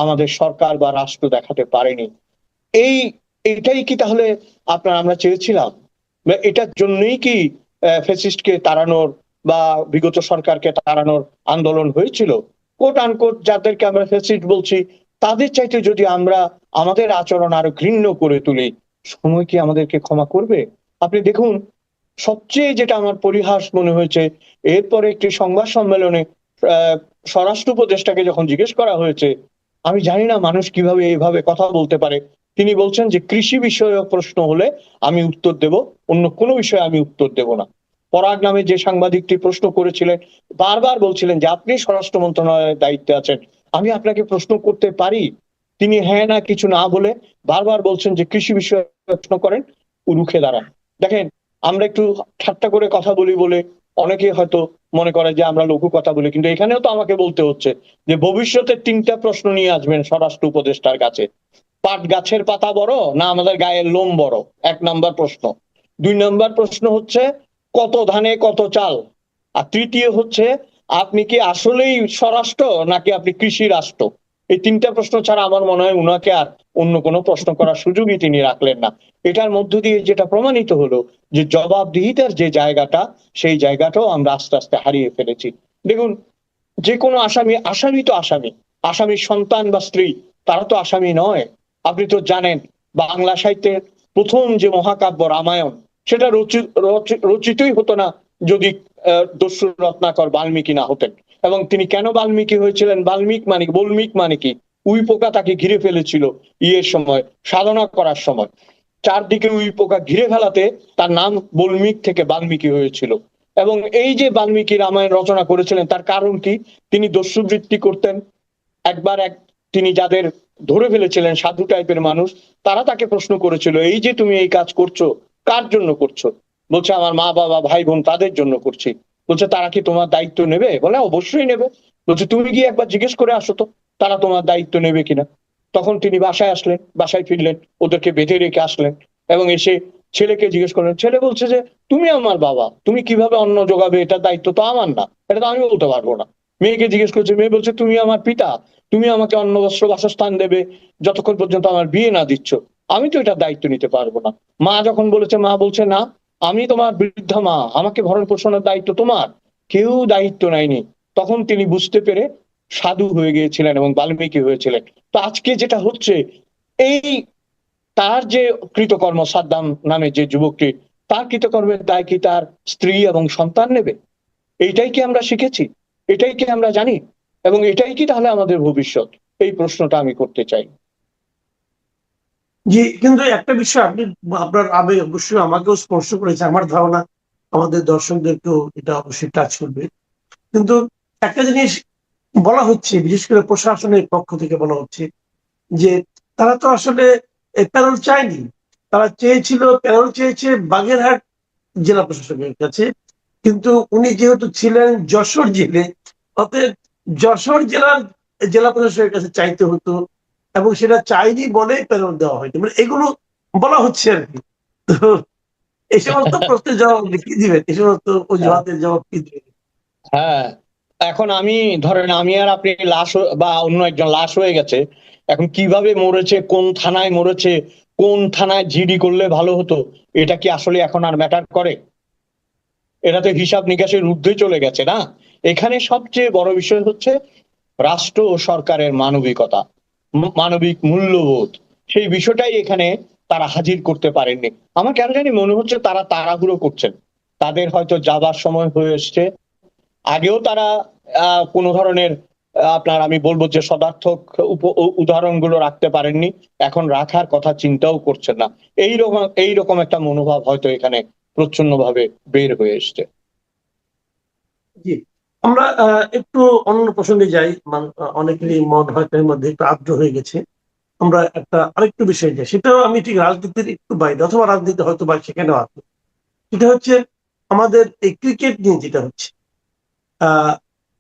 আমাদের সরকার বা রাষ্ট্র দেখাতে পারেনি। এই এটাই কি তাহলে আমরা চেয়েছিলাম? বা এটার জন্যই কি ফ্যাসিস্টকে তাড়ানোর বা বিগত সরকারকে তাড়ানোর আন্দোলন হয়েছিল? কোট আনকোট যাদেরকে আমরা ফ্যাসিস্ট বলছি, তাদের চাইতে যদি আমরা আমাদের আচরণ আরো ঘৃণ্য করে তুলি, সময় কি আমাদেরকে ক্ষমা করবে? আপনি দেখুন, সবচেয়ে যেটা আমার পরিহাস মনে হয়েছে, এরপরে একটি সংবাদ সম্মেলনে আহ, স্বরাষ্ট্র উপদেষ্টাকে যখন জিজ্ঞেস করা হয়েছে, আমি জানি না মানুষ কিভাবে এভাবে কথা বলতে পারে, তিনি বলছেন যে কৃষি বিষয়ক প্রশ্ন হলে আমি উত্তর দেব, অন্য কোনো বিষয়ে আমি উত্তর দেব না। পরাগ নামে যে সাংবাদিকটি প্রশ্ন করেছিলেন, বারবার বলছিলেন যে আপনি স্বরাষ্ট্র মন্ত্রণালয়ের দায়িত্বে আছেন, আমি আপনাকে প্রশ্ন করতে পারি? তিনি হ্যাঁ না কিছু না বলে বারবার বলছেন যে কৃষি বিষয়ে প্রশ্ন করেন, রুখে দাঁড়ান। দেখেন, আমরা একটু ঠাট্টা করে কথা বলি বলে অনেকে হয়তো মনে করে যে আমরা লঘু কথা বলি, কিন্তু এখানেও তো আমাকে বলতে হচ্ছে যে ভবিষ্যতে 3টা প্রশ্ন নিয়ে আসবেন স্বরাষ্ট্র উপদেষ্টার কাছে। পাট গাছের পাতা বড় না আমাদের গায়ের লোম বড়, 1 নাম্বার প্রশ্ন। 2 নাম্বার প্রশ্ন হচ্ছে কত ধানে কত চাল। আর তৃতীয় হচ্ছে আপনি কি আসলেই স্বরাষ্ট্র নাকি আপনি কৃষি রাষ্ট্র। এই 3টা প্রশ্ন ছাড়া আমার মনে হয় উনাকে আর অন্য কোনো প্রশ্ন করার সুযোগই তিনি রাখলেন না। এটার মধ্য দিয়ে যেটা প্রমাণিত হলো যে জবাবদিহিতার যে জায়গাটা, সেই জায়গাটাও আমরা আস্তে আস্তে হারিয়ে ফেলেছি। দেখুন, যে কোনো আসামি, আসামি তো আসামি, আসামির সন্তান বা স্ত্রী তারা তো আসামি নয়। আপনি তো জানেন, বাংলা সাহিত্যের প্রথম যে মহাকাব্য রামায়ণ, সেটা রচিতই হতো না যদি দস্যু রত্নাকর বাল্মীকি না হতেন। এবং তিনি কেন বাল্মীকি হয়েছিলেন? বল্মিক মানে কি, উই পোকা তাকে ঘিরে ফেলেছিল ইয়ের সময়, সাধনা করার সময়। চারদিকে উই পোকা ঘিরে ফেলাতে তার নাম বল্মিক থেকে বাল্মীকি হয়েছিল। এবং এই যে বাল্মীকি রামায়ণ রচনা করেছিলেন, তার কারণ কি? তিনি দস্যুবৃত্তি করতেন। একবার তিনি যাদের ধরে ফেলেছিলেন সাধু টাইপের মানুষ, তারা তাকে প্রশ্ন করেছিল, এই যে তুমি এই কাজ করছো, কার জন্য করছো? বলছে আমার মা বাবা ভাই বোন তাদের জন্য করছি। বলছে তারা কি তোমার দায়িত্ব নেবে? বলে অবশ্যই নেবে। বলছে তুমি গিয়ে একবার জিজ্ঞেস করে আসো তো তারা তোমার দায়িত্ব নেবে কিনা। তখন তিনি বাসায় আসলেন, বাসায় ফিরলেন, ওদেরকে বেঁধে রেখে আসলেন এবং এসে ছেলেকে জিজ্ঞেস করলেন। ছেলে বলছে যে তুমি আমার বাবা, তুমি কিভাবে অন্ন যোগাবে, এটা দায়িত্ব তো আমার না, এটা তো আমি বলতে পারবো না। মেয়েকে জিজ্ঞেস করছে, মেয়ে বলছে তুমি আমার পিতা, তুমি আমাকে অন্ন বস্ত্র বাসস্থান দেবে যতক্ষণ পর্যন্ত আমার বিয়ে না দিচ্ছ, আমি তো এটা দায়িত্ব নিতে পারবো না। মা যখন বলেছে, মা বলছে না, আমি তোমার বৃদ্ধা মা, আমাকে ভরণ পোষণের দায়িত্ব তোমার, কেউ দায়িত্ব নেয়নি। তখন তিনি বুঝতে পেরে সাধু হয়ে গিয়েছিলেন এবং বাল্মীকি হয়েছিলেন। তো আজকে যেটা হচ্ছে, এই তার যে কৃতকর্ম, সাদ্দাম নামে যে যুবকটি, তার কৃতকর্মের দায় কি তার স্ত্রী এবং সন্তান নেবে? এইটাই কি আমরা শিখেছি? এটাই কি আমরা জানি? এবং এটাই কি তাহলে আমাদের ভবিষ্যৎ? এই প্রশ্নটা আমি করতে চাই। জি, কিন্তু একটা বিষয় আপনি, আপনার আবেগ অবশ্যই আমাকেও স্পর্শ করেছে, আমার ধারণা আমাদের দর্শকদেরকেও এটা অবশ্যই টাচ করবে। কিন্তু একটা জিনিস বলা হচ্ছে, বিশেষ করে প্রশাসনের পক্ষ থেকে বলা হচ্ছে যে তারা তো আসলে প্যারোল চায়নি, তারা প্যারোল চেয়েছে বাগেরহাট জেলা প্রশাসকের কাছে। কিন্তু উনি যেহেতু ছিলেন যশোর জেলে, অতএব যশোর জেলা প্রশাসকের কাছে চাইতে হতো, এবং সেটা চাইনি বলে প্যারোল দেওয়া হয়নি, মানে এগুলো বলা হচ্ছে আর কি। তো এই সমস্ত প্রশ্নের জবাব আপনি কি দিবেন? এই সমস্ত অজুহাতের জবাব কি দিবেন? হ্যাঁ, এখন আমি, ধরেন আমি আর আপনি লাশ বা অন্য একজন লাশ হয়ে গেছে, এখন কিভাবে মরেছে, কোন থানায় মরেছে, কোন থানায় জিডি করলে ভালো হতো, এটা কি আসলে এখন আর ম্যাটার করে? এটা তো হিসাব নিকাশের ঊর্ধ্বে চলে গেছে না? এখানে সবচেয়ে বড় বিষয় হচ্ছে রাষ্ট্র ও সরকারের মানবিকতা, মানবিক মূল্যবোধ। সেই বিষয়টাই এখানে তারা হাজির করতে পারেননি। আমার কেন জানি মনে হচ্ছে তারা তাড়াহুড়ো করছেন, তাদের হয়তো যাবার সময় হয়ে এসছে। আগেও তারা কোনো ধরনের আমি বলবো যে সদার্থক উদাহরণগুলো রাখতে পারেননি, এখন রাখার কথা চিন্তাও করছেন না। এইরকম একটা মনোভাব হয়তো এখানে প্রচ্ছন্ন ভাবে বের হয়ে এসছে। জি, আমরা একটু অন্য প্রসঙ্গে যাই। অনেকেরই মন হয়তো এর মধ্যে একটু আর্দ্র হয়ে গেছে। আমরা একটা আরেকটু বিষয় যাই, সেটাও আমি ঠিক রাজনীতির একটু বাইরে, অথবা রাজনীতি হয়তো বা সেখানেও আছে। সেটা হচ্ছে আমাদের এই ক্রিকেট নিয়ে যেটা হচ্ছে, আহ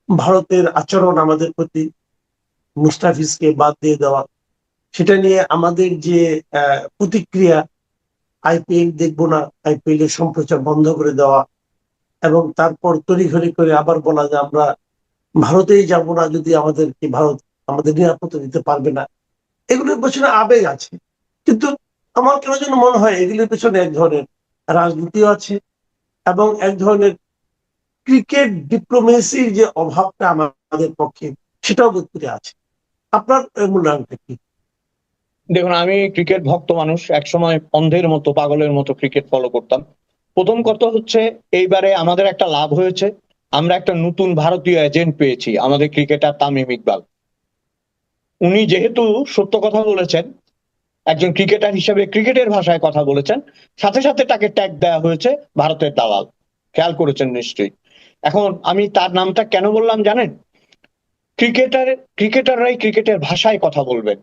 ভারতের আচরণ আমাদের প্রতি, মুস্তাফিজকে বাদ দিয়ে দেওয়া, সেটা নিয়ে আমাদের যে প্রতিক্রিয়া, আইপিএল দেখবো না, আইপিএল এর সম্প্রচার বন্ধ করে দেওয়া, এবং তারপর তড়িঘড়ি করে আবার বলা যে আমরা ভারতেই যাব না যদি আমাদেরকে ভারত আমাদের নিরাপত্তা দিতে পারবে না। এগুলোর পেছনে আবেগ আছে, কিন্তু আমার কেন যেন মনে হয় এগুলোর পেছনে এক ধরনের রাজনীতিও আছে, এবং এক ধরনের ক্রিকেট ডিপ্লোমেসির যে অভাবটা আমাদের পক্ষে, সেটাও বোধ করে আছে। আপনার মূল্যায়নটা কি? দেখুন, আমি ক্রিকেট ভক্ত মানুষ, একসময় অন্ধের মতো পাগলের মতো ক্রিকেট ফলো করতাম। প্রথম কথা হচ্ছে, এইবারে আমাদের একটা লাভ হয়েছে, আমরা একটা নতুন ভারতীয় এজেন্ট পেয়েছি, আমাদের ক্রিকেটার তামিম ইকবাল। উনি যেহেতু সত্য কথা বলেছেন, একজন ক্রিকেটার হিসেবে ক্রিকেটের ভাষায় কথা বলেছেন, সাথে সাথে তাকে ট্যাগ দেওয়া হয়েছে ভারতের দালাল। খেয়াল করেছেন নিশ্চয়ই। এখন আমি তার নামটা কেন বললাম জানেন? ক্রিকেটাররাই ক্রিকেটের ভাষায় কথা বলবেন,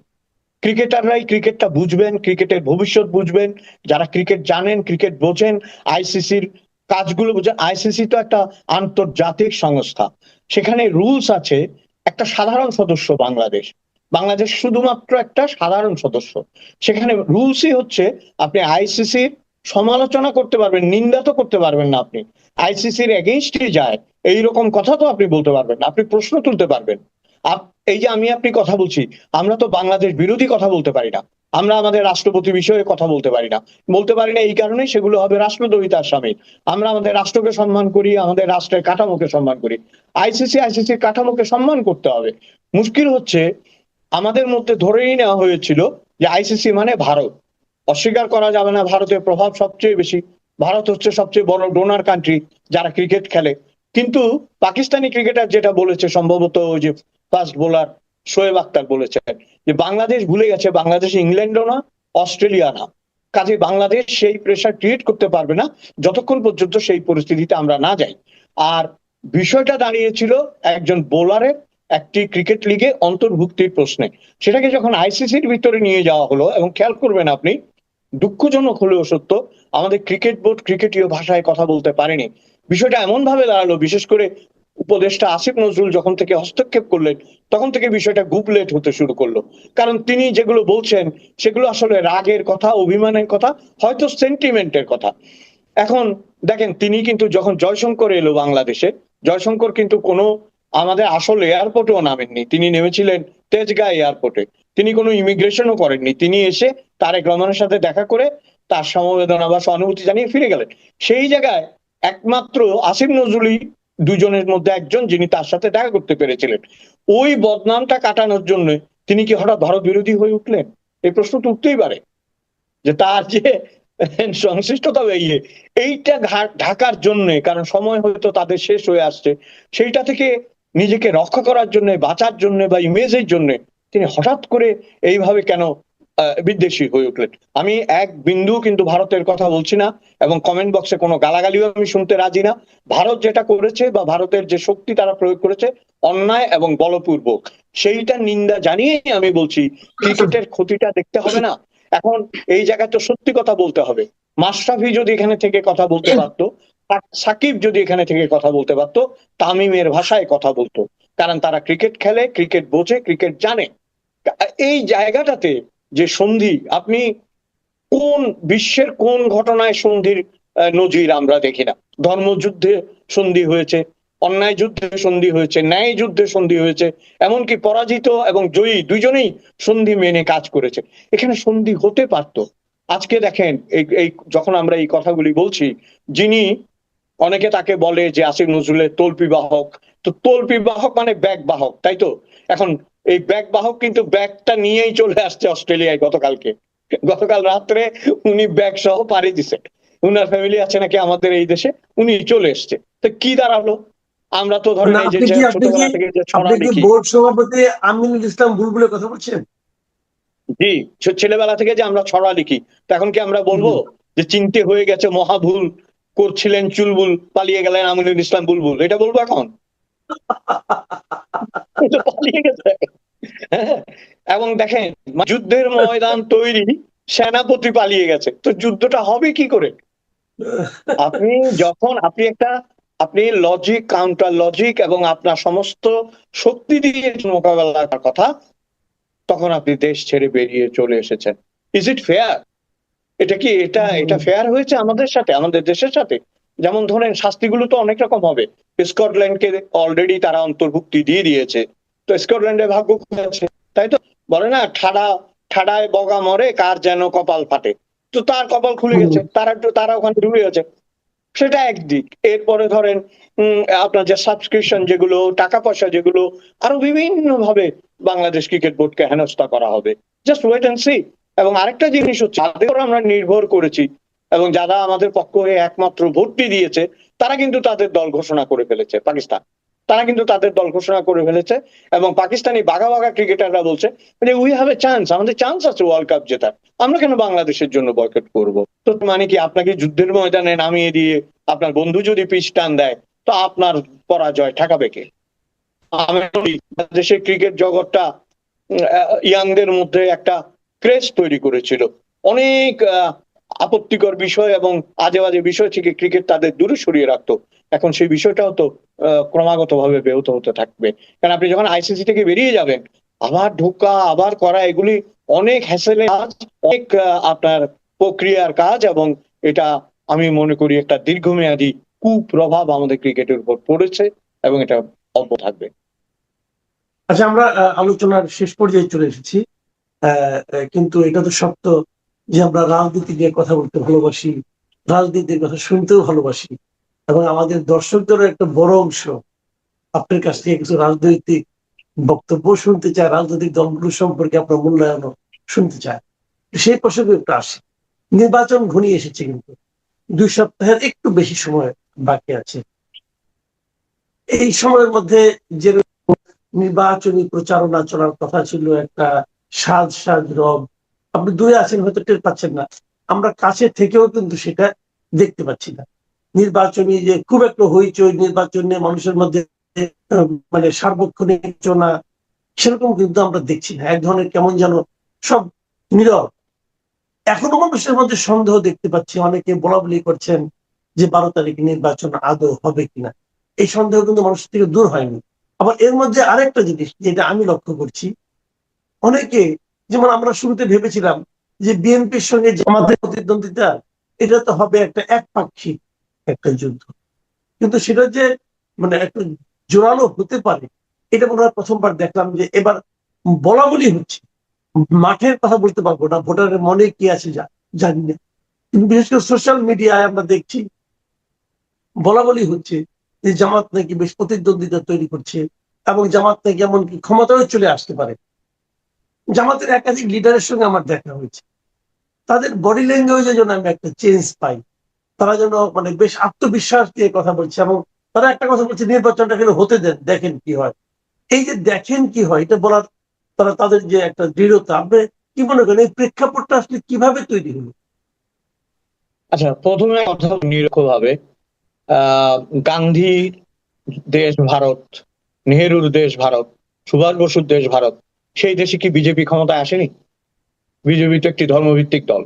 ক্রিকেটাররাই ক্রিকেটটা বুঝবেন, ক্রিকেটের ভবিষ্যৎ বুঝবেন, যারা ক্রিকেট জানেন, ক্রিকেট বোঝেন, আইসিসির কাজগুলো বোঝেন। আইসিসি তো একটা আন্তর্জাতিক সংস্থা, সেখানে রুলস আছে। একটা সাধারণ সদস্য বাংলাদেশ, বাংলাদেশ শুধুমাত্র একটা সাধারণ সদস্য। সেখানে রুলসই হচ্ছে, আপনি আইসিসির সমালোচনা করতে পারবেন, নিন্দা তো করতে পারবেন না। আপনি আইসিসির এগেইনস্টে যায় এইরকম কথা তো আপনি বলতে পারবেন না, আপনি প্রশ্ন তুলতে পারবেন। এই যে আপনি কথা বলছি, আমরা তো বাংলাদেশ বিরোধী কথা বলতে পারি না, আমরা আমাদের রাষ্ট্রপতি বিষয়ে কথা বলতে পারি না। বলতে পারি না এই কারণেই, সেগুলো হবে রাষ্ট্রদ্রোহিতার সামিল। আমরা আমাদের রাষ্ট্রকে সম্মান করি, আমাদের রাষ্ট্রের কাঠামোকে সম্মান করি। আইসিসির কাঠামোকে সম্মান করতে হবে। মুশকিল হচ্ছে, আমাদের মধ্যে ধরেই নেওয়া হয়েছিল যে আইসিসি মানে ভারত। অস্বীকার করা যাবে না, ভারতের প্রভাব সবচেয়ে বেশি। ভারত হচ্ছে সবচেয়ে বড় ডোনার কান্ট্রি যারা ক্রিকেট খেলে। কিন্তু পাকিস্তানি ক্রিকেটার যেটা বলেছে, সম্ভবত ওই যে ফাস্ট বোলার শোয়েব আক্তার বলেছেন, যে বাংলাদেশ ভুলে গেছে বাংলাদেশ ইংল্যান্ডও না, অস্ট্রেলিয়া না। কাজে বাংলাদেশ সেই প্রেসার ক্রিয়েট করতে পারবে না যতক্ষণ পর্যন্ত সেই পরিস্থিতিতে আমরা না যাই। আর বিষয়টা দাঁড়িয়েছিল একজন বোলারের একটি ক্রিকেট লিগে অন্তর্ভুক্তির প্রশ্নে। সেটাকে যখন আইসিসির ভিতরে নিয়ে যাওয়া হলো, এবং খেয়াল করবেন আপনি, দুঃখজনক হলেও সত্য, আমাদের ক্রিকেট বোর্ড ক্রিকেটীয় ভাষায় কথা বলতে পারেনি। বিষয়টা এমন ভাবে দাঁড়ালো, বিশেষ করে উপদেষ্টা আসিফ নজরুল যখন থেকে হস্তক্ষেপ করলেন, তখন থেকে বিষয়টা গুবলেট হতে শুরু করলো। কারণ তিনি যেগুলো বলছেন, সেগুলো আসলে রাগের কথা, অভিমানের কথা, হয়তো সেন্টিমেন্টের কথা। এখন দেখেন, তিনি কিন্তু যখন জয়শঙ্কর এলো বাংলাদেশে, জয়শঙ্কর কিন্তু কোনো আমাদের আসল এয়ারপোর্টেও নামেননি, তিনি নেমেছিলেন তেজগাঁ এয়ারপোর্টে। তিনি কোনো ইমিগ্রেশনও করেননি, তিনি এসে তারেক রহমানের সাথে দেখা করে তার সমবেদনা বা সহানুভূতি জানিয়ে ফিরে গেলেন। সেই জায়গায় একমাত্র আসিফ নজরুলই দুজনের মধ্যে একজন, যিনি তার সাথে দেখা করতে পেরেছিলেন। ওই বদনামটা কাটানোর জন্য তিনি কি হঠাৎ ভারত বিরোধী হয়ে উঠলেন? এই প্রশ্ন তো উঠতেই পারে, যে তার যে সংশ্লিষ্টতা এইটা ঢাকার জন্য, কারণ সময় হয়তো তাদের শেষ হয়ে আসছে, সেইটা থেকে নিজেকে রক্ষা করার জন্য, বাঁচার জন্য বা ইমেজের জন্য তিনি হঠাৎ করে এইভাবে কেন বিদ্বেষী হয়ে উঠলেন? আমি এক বিন্দু কিন্তু ভারতের কথা বলছি না, এবং কমেন্ট বক্সে কোনো গালাগালিও আমি শুনতে রাজি না। ভারত যেটা করেছে বা ভারতের যে শক্তি তারা প্রয়োগ করেছে, অন্যায় এবং বলপূর্বক, সেইটা নিন্দা জানিয়েই আমি বলছি, ক্রিকেটের ক্ষতিটা দেখতে হবে না? এখন এই জায়গায় তো সত্যি কথা বলতে হবে। মাশরাফি যদি এখানে থেকে কথা বলতে পারতো, সাকিব যদি এখানে থেকে কথা বলতে পারতো, তামিমের ভাষায় কথা বলতো, কারণ তারা ক্রিকেট খেলে, ক্রিকেট বোঝে, ক্রিকেট জানে। এই জায়গাটাতে যে সন্ধি, আপনি কোন বিশ্বের কোন ঘটনায় সন্ধির নজির আমরা দেখি না? ধর্মযুদ্ধে সন্ধি হয়েছে, অন্যায় যুদ্ধে সন্ধি হয়েছে, ন্যায় যুদ্ধে সন্ধি হয়েছে, এমনকি পরাজিত এবং জয়ী দুইজনেই সন্ধি মেনে কাজ করেছে। এখানে সন্ধি হতে পারত। আজকে দেখেন, এই যখন আমরা এই কথাগুলি বলছি, যিনি, অনেকে তাকে বলে যে আসিফ নজরুলের তল্পি বাহক, তো তল্পি বাহক মানে ব্যাগ বাহক, তাই তো? এখন এই ব্যাগ বাহক কিন্তু ব্যাগটা নিয়েই চলে আসছে অস্ট্রেলিয়ায় গতকাল রাত্রে উনি ব্যাগ সহ পাড়ি দিছে। উনার ফ্যামিলি আছে নাকি আমাদের এই দেশে, উনি চলে এসছে। তো কি দাঁড়ালো? আমরা তো ধরেন এই যে ছোটবেলা থেকে যে ছড়া লিখি, বোর্ড সভাপতি আমিনুল ইসলাম বুলবুলের কথা বলছেন? জি, ছেলেবেলা থেকে যে আমরা ছড়া লিখি, তো এখন কি আমরা বলবো যে চিনতে হয়ে গেছে, মহা ভুল করছিলেন চুলবুল, পালিয়ে গেলেন আমিনুল ইসলাম বুলবুল? এটা বলবো এখন? পালিয়ে গেছে। হ্যাঁ, এবং দেখেন যুদ্ধের ময়দান তৈরি, সেনাপতি পালিয়ে গেছে, তো যুদ্ধটা হবে কি করে? আপনি যখন আপনি লজিক, কাউন্টার লজিক এবং আপনার সমস্ত শক্তি দিয়ে মোকাবেলা করার কথা, তখন আপনি দেশ ছেড়ে বেরিয়ে চলে এসেছেন। Is it fair? এটা ফেয়ার হয়েছে আমাদের সাথে, আমাদের দেশের সাথে? যেমন ধরেন শাস্তিগুলো তো অনেক রকম হবে। স্কটল্যান্ডকে অলরেডি তারা অন্তর্ভুক্তি দিয়ে দিয়েছে, তো স্কটল্যান্ডের ভাগ্য খুলে আছে, তাই তো? বলে না, ঠাডায় বগা মরে কার যেন কপাল ফাটে, তো তার কপাল খুলে গেছে, তারা ওখানে ডুবে গেছে। সেটা একদিক। এরপরে ধরেন আপনার যে সাবস্ক্রিপশন, যেগুলো টাকা পয়সা, যেগুলো আরো বিভিন্ন ভাবে বাংলাদেশ ক্রিকেট বোর্ডকে হেনস্থা করা হবে। Just wait and see. এবং আরেকটা জিনিস হচ্ছে, যাদের উপর আমরা নির্ভর করেছি এবং যারা আমাদের পক্ষ হয়ে একমাত্র ভোটটি দিয়েছে, তারা কিন্তু তাদের দল ঘোষণা করে ফেলেছে, পাকিস্তান। তারা কিন্তু তাদের দল ঘোষণা করে ফেলেছে, এবং পাকিস্তানি বাঘা বাঘা ক্রিকেটাররা বলছে যে উই হ্যাভ এ চান্স, আমাদের চান্স আছে ওয়ার্ল্ড কাপ জেতার, আমরা কেন বাংলাদেশের জন্য বয়কট করব? তো মানে কি, আপনাকে যুদ্ধের ময়দানে নামিয়ে দিয়ে আপনার বন্ধু যদি পিচ টান দেয়, তো আপনার পরাজয় ঠেকাবে কে? আমি বলি, বাংলাদেশের ক্রিকেট জগৎটা ইয়াংদের মধ্যে একটা ক্রেজ তৈরি করেছিল। অনেক আপত্তিকর বিষয় এবং আজে বাজে বিষয় থেকে ক্রিকেট তাদের দূরে সরিয়ে রাখতো। এখন সেই বিষয়টাও তো ক্রমাগত ভাবে ব্যাহত হতে থাকবে। কারণ আপনি যখন আইসিসি থেকে বেরিয়ে যাবেন, আবার ঢোকা, আবার করা, এগুলি অনেক হ্যাসেলের কাজ, অনেক আপনার প্রক্রিয়ার কাজ, এবং এটা আমি মনে করি একটা দীর্ঘমেয়াদী কুপ্রভাব আমাদের ক্রিকেটের উপর পড়েছে, এবং এটা অব্যাহত থাকবে। আচ্ছা, আমরা আলোচনার শেষ পর্যায়ে চলে এসেছি। কিন্তু এটা তো সত্য যে আমরা রাজনীতি নিয়ে কথা বলতে ভালোবাসি, রাজনীতির কথা শুনতেও ভালোবাসি, এবং আমাদের দর্শকদেরও একটা বড় অংশ আপনার কাছ থেকে কিছু রাজনৈতিক বক্তব্য শুনতে চায়, রাজনৈতিক দলগুলো সম্পর্কে আপনার মূল্যায়ন শুনতে চায়। সেই প্রসঙ্গে একটু আসি। নির্বাচন ঘনিয়ে এসেছে, কিন্তু 2 সপ্তাহের একটু বেশি সময় বাকি আছে। এই সময়ের মধ্যে যে নির্বাচনী প্রচারণা চলার কথা ছিল, একটা সাজ সাজ রব, আপনি দূরে আছেন হয়তো টের পাচ্ছেন না, আমরা কাছে থেকেও কিন্তু সেটা দেখতে পাচ্ছি না। নির্বাচনী যে খুব একটা হইচই, নির্বাচন নিয়ে মানুষের মধ্যে মানে সার্বক্ষণিক আলোচনা, সেরকম কিন্তু আমরা দেখছি না। এক ধরনের কেমন যেন সব নীরব। এখনো মানুষের মধ্যে সন্দেহ দেখতে পাচ্ছি, অনেকে বলা বলি করছেন যে 12 তারিখে নির্বাচন আদৌ হবে কিনা। এই সন্দেহ কিন্তু মানুষ থেকে দূর হয়নি। আবার এর মধ্যে আরেকটা জিনিস যেটা আমি লক্ষ্য করছি, অনেকে, যেমন আমরা শুরুতে ভেবেছিলাম যে বিএনপির সঙ্গে জামাতের প্রতিদ্বন্দ্বিতা, এটা তো হবে একটা একপাক্ষিক একটা যুদ্ধ, কিন্তু সেটা যে মানে একটা জোরালো হতে পারে, এটা মনে হয় প্রথমবার দেখলাম। যে এবার বলা বলি হচ্ছে, মাঠের কথা বলতে পারবো না, ভোটারের মনে কি আছে জানি না, কিন্তু বিশেষ করে সোশ্যাল মিডিয়ায় আমরা দেখছি বলা বলি হচ্ছে যে জামাত নাকি বেশ প্রতিদ্বন্দ্বিতা তৈরি করছে, এবং জামাত নাকি এমনকি ক্ষমতায় চলে আসতে পারে। জামাতের একাধিক লিডারের সঙ্গে আমার দেখা হয়েছে, তাদের বডি ল্যাঙ্গুয়েজের জন্য আমি একটা চেঞ্জ পাই। তারা যেন মানে বেশ আত্মবিশ্বাস দিয়ে কথা বলছে, এবং তারা একটা কথা বলছে, নির্বাচনটা কিন্তু হতে দেন, দেখেন কি হয়। এই যে দেখেন কি হয় এটা বলার, তারা তাদের যে একটা দৃঢ়তা, আপনি কি মনে করেন এই প্রেক্ষাপটটা আসলে কিভাবে তৈরি হলো? আচ্ছা, প্রথমে কথা নিরপেক্ষ ভাবে, গান্ধীর দেশ ভারত, নেহেরুর দেশ ভারত, সুভাষ বসুর দেশ ভারত, সেই দেশে কি বিজেপি ক্ষমতায় আসেনি? বিজেপি তো একটি ধর্মভিত্তিক দল।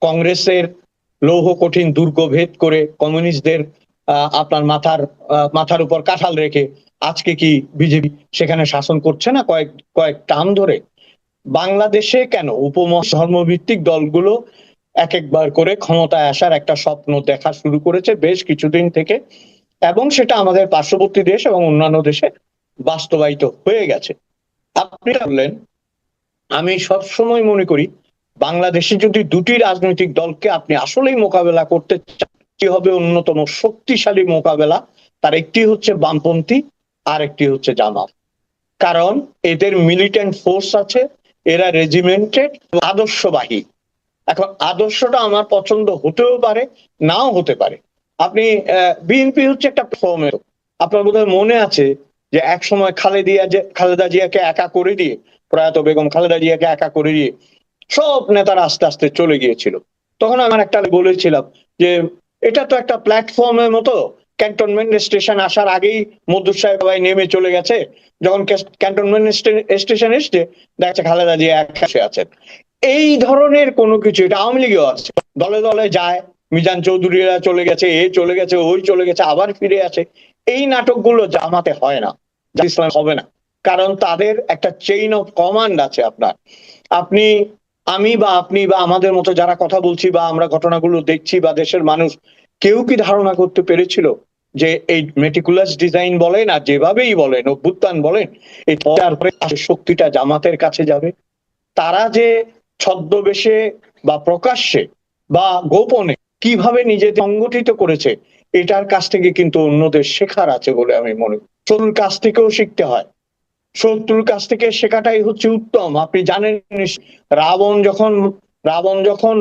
কংগ্রেসের লৌহ কঠিন দুর্গ ভেদ করে কমিউনিস্টদের আপনার মাথার উপর কাঁঠাল রেখে আজকে কি বিজেপি সেখানে শাসন করছে না কয়েক টার্ম ধরে? বাংলাদেশে কেন ধর্মভিত্তিক দলগুলো এক একবার করে ক্ষমতায় আসার একটা স্বপ্ন দেখা শুরু করেছে বেশ কিছুদিন থেকে, এবং সেটা আমাদের পার্শ্ববর্তী দেশ এবং অন্যান্য দেশে বাস্তবায়িত হয়ে গেছে। আপনি বললেন, আমি সবসময় মনে করি বাংলাদেশে যদি দুটি রাজনৈতিক দলকে আপনি আসলেই মোকাবেলা করতে চান, কি হবে অন্যতম শক্তিশালী মোকাবেলা, তার একটি হচ্ছে বামপন্থী, আর একটি হচ্ছে জামাত। কারণ এদের মিলিটেন্ট ফোর্স আছে, এরা রেজিমেন্টেড, আদর্শবাহী। এখন আদর্শটা আমার পছন্দ হতেও পারে, নাও হতে পারে। আপনি বিএনপি হচ্ছে একটা ফর্মের, আপনার বোধহয় মনে আছে যে এক সময় খালেদা জিয়াকে একা করে দিয়ে, প্রয়াত বেগম খালেদা জিয়াকে একা করে দিয়ে সব নেতারা আস্তে আস্তে চলে গিয়েছিল। তখন আমার একটা বলেছিলাম যে এটা তো একটা প্ল্যাটফর্মের মতো, ক্যান্টনমেন্ট স্টেশন আসার আগেই মদ্দুর সাহেব সবাই নেমে চলে গেছে, যখন ক্যান্টনমেন্ট স্টেশন এসছে দেখা যাচ্ছে খালেদা জিয়া একাশে আছেন। এই ধরনের কোনো কিছু, এটা আওয়ামী লীগেও আছে, দলে দলে যায়, মিজান চৌধুরীরা চলে গেছে, এ চলে গেছে, ওই চলে গেছে, আবার ফিরে আসে। এই নাটকগুলো জামাতে হয় না, জামাত ইসলাম হবে না, কারণ তাদের একটা চেইন অফ কমান্ড আছে। আপনি, আমি বা আপনি বা আমাদের মতো যারা কথা বলছি বা আমরা ঘটনাগুলো দেখছি বা দেশের মানুষ, কেউ কি ধারণা করতে পেরেছিল যে এই মেটিকুলাস ডিজাইন বলেন আর যেভাবেই বলেন, অভ্যুত্থান বলেন, এই তারপরে শক্তিটা জামাতের কাছে যাবে? তারা যে ছদ্মবেশে বা প্রকাশ্যে বা গোপনে কিভাবে নিজেদের সংগঠিত করেছে, এটার কাছ থেকে কিন্তু অন্যদের শেখার আছে বলে আমি মনে করি। শত্রুর কাছ থেকেও শিখতে হয়, শত্রুর কাছ থেকে শেখাটাই হচ্ছে উত্তম। আপনি জানেন রাবণ যখন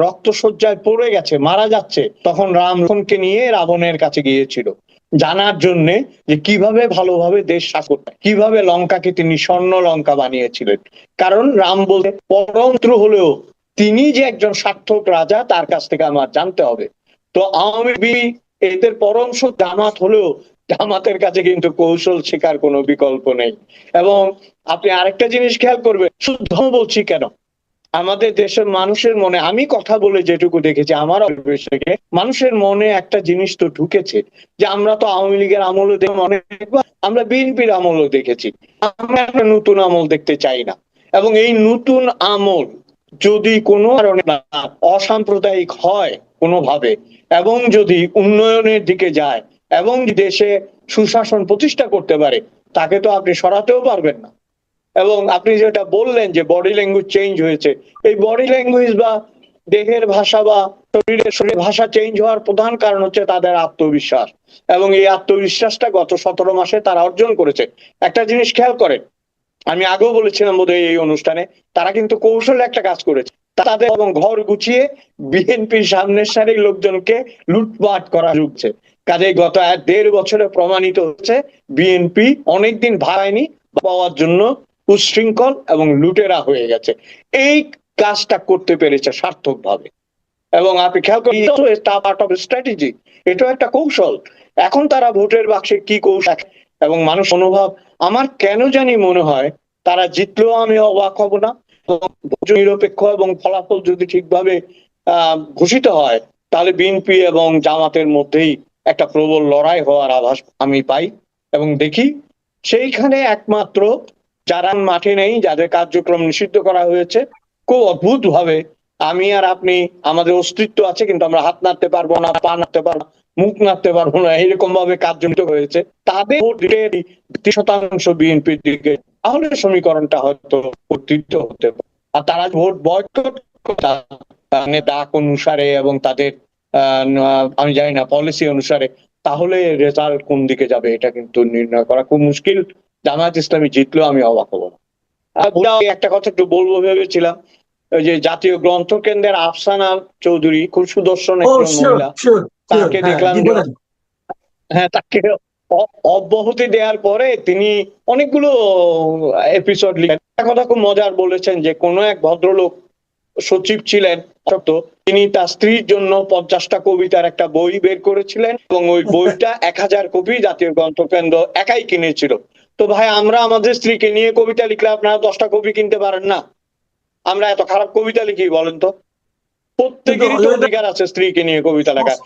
রক্ত শয্যায় পড়ে গেছে, মারা যাচ্ছে, তখন রাম লক্ষ্মণকে নিয়ে রাবণের কাছে গিয়েছিল জানার জন্য যে কিভাবে ভালোভাবে দেশ শাসন করতে হয়, কিভাবে লঙ্কাকে তিনি স্বর্ণ লঙ্কা বানিয়েছিলেন। কারণ রাম বলতে পরম শত্রু হলেও তিনি যে একজন সার্থক রাজা তার কাছ থেকে আমার জানতে হবে। তো আওয়ামী লীগ এদের পরম শত্রু জামাত হলেও জামাতের কাছে কিন্তু কৌশল শেখার কোনো বিকল্প নেই। এবং আপনি আরেকটা জিনিস খেয়াল করবেন, শুদ্ধ বলছি কেন, আমাদের দেশের মানুষের মনে, আমি কথা বলে যেটুকু দেখেছি আমার অভ্যেস থেকে, মানুষের মনে একটা জিনিস তো ঢুকেছে যে আমরা তো আওয়ামী লীগের আমলে অনেকবার, আমরা বিএনপির আমলও দেখেছি, আমরা একটা নতুন আমল দেখতে চাই না। এবং এই নতুন আমল যদি কোনো কারণে অসাম্প্রদায়িক হয় কোনোভাবে, এবং যদি উন্নয়নের দিকে যায় এবং দেশে সুশাসন প্রতিষ্ঠা করতে পারে, তাকে তো আপনি সরাতেও পারবেন না। এবং আপনি যেটা বললেন যে বডি ল্যাঙ্গুয়েজ চেঞ্জ হয়েছে, এই বডি ল্যাঙ্গুয়েজ বা দেহের ভাষা বা শরীরের ভাষা চেঞ্জ হওয়ার প্রধান কারণ হচ্ছে তাদের আত্মবিশ্বাস। এবং এই আত্মবিশ্বাসটা গত 17 মাসে তারা অর্জন করেছে। একটা জিনিস খেয়াল করেন, আমি আগেও বলেছিলাম বোধহয় এই অনুষ্ঠানে, তারা কিন্তু কৌশলে একটা কাজ করেছে, তাদের এবং ঘর গুছিয়ে বিএনপির সামনের সারির লোকজনকে লুটপাট করা ঢুকছে। কাজেই গত 1.5 বছরে প্রমাণিত হচ্ছে বিএনপি অনেকদিন ভাড়ায়নি, পাওয়ার জন্য উচ্ছৃঙ্খল এবং লুটেরা হয়ে গেছে। এই কাজটা করতে পেরেছে সার্থক ভাবে। এবং আপনি খেয়াল করেন পার্ট অফ স্ট্র্যাটেজি, এটাও একটা কৌশল। এখন তারা ভোটের বাক্সে কি কৌশল এবং মানুষ মনোভাব, আমার কেন জানি মনে হয় তারা জিতলেও আমি অবাক হব না। নিরপেক্ষ এবং ফলাফল যদি ঠিকভাবে ঘোষিত হয়, তাহলে বিএনপি এবং জামাতের মধ্যেই একটা প্রবল লড়াই হওয়ার আভাস আমি পাই এবং দেখি। সেইখানে একমাত্র যারা মাঠে নেই, যাদের কার্যক্রম নিষিদ্ধ করা হয়েছে, খুব অদ্ভুত ভাবে আমি আর আপনি, আমাদের অস্তিত্ব আছে কিন্তু আমরা হাত নাড়তে পারবো না, পা নাড়তে পারবো না, মুখ নাড়তে পারবো না, এরকম ভাবে কার্যনিত হয়েছে। তাদের 20% বিএনপির দিকে, তাহলে সমীকরণটা হয়তো পরিবর্তিত হতে পারে। আর তারা ভোট বয়কট ডাক অনুসারে এবং তাদের আমি জানি না পলিসি অনুসারে, তাহলে রেজাল্ট কোন দিকে যাবে এটা কিন্তু নির্ণয় করা খুব মুশকিল। জামায়াত ইসলামী জিতলেও আমি অবাক হব না। একটা কথা একটু বলবো ভেবেছিলাম, ওই যে জাতীয় গ্রন্থ কেন্দ্রের আফসানা চৌধুরী, খুব সুদর্শন একজন মহিলা, তাকে দেখলাম, হ্যাঁ, তাকে অব্যাহতি দেওয়ার পরে তিনি অনেকগুলো এপিসোড লিখেন। একটা কথা খুব মজার বলেছেন যে কোন এক ভদ্রলোক সচিব ছিলেন, তিনি তার স্ত্রীর জন্য 50টা কবিতার একটা বই বের করেছিলেন এবং ওই বইটা 1000 কপি জাতীয় গ্রন্থ কেন্দ্র একাই কিনেছিল। তো ভাই, আমরা আমাদের স্ত্রীকে নিয়ে কবিতা লিখলে আপনারা 10টা কপি কিনতে পারেন না? আমরা এত খারাপ কবিতা লিখি বলেন তো? প্রত্যেকেরই তো অধিকার আছে স্ত্রীকে নিয়ে কবিতা লেখার।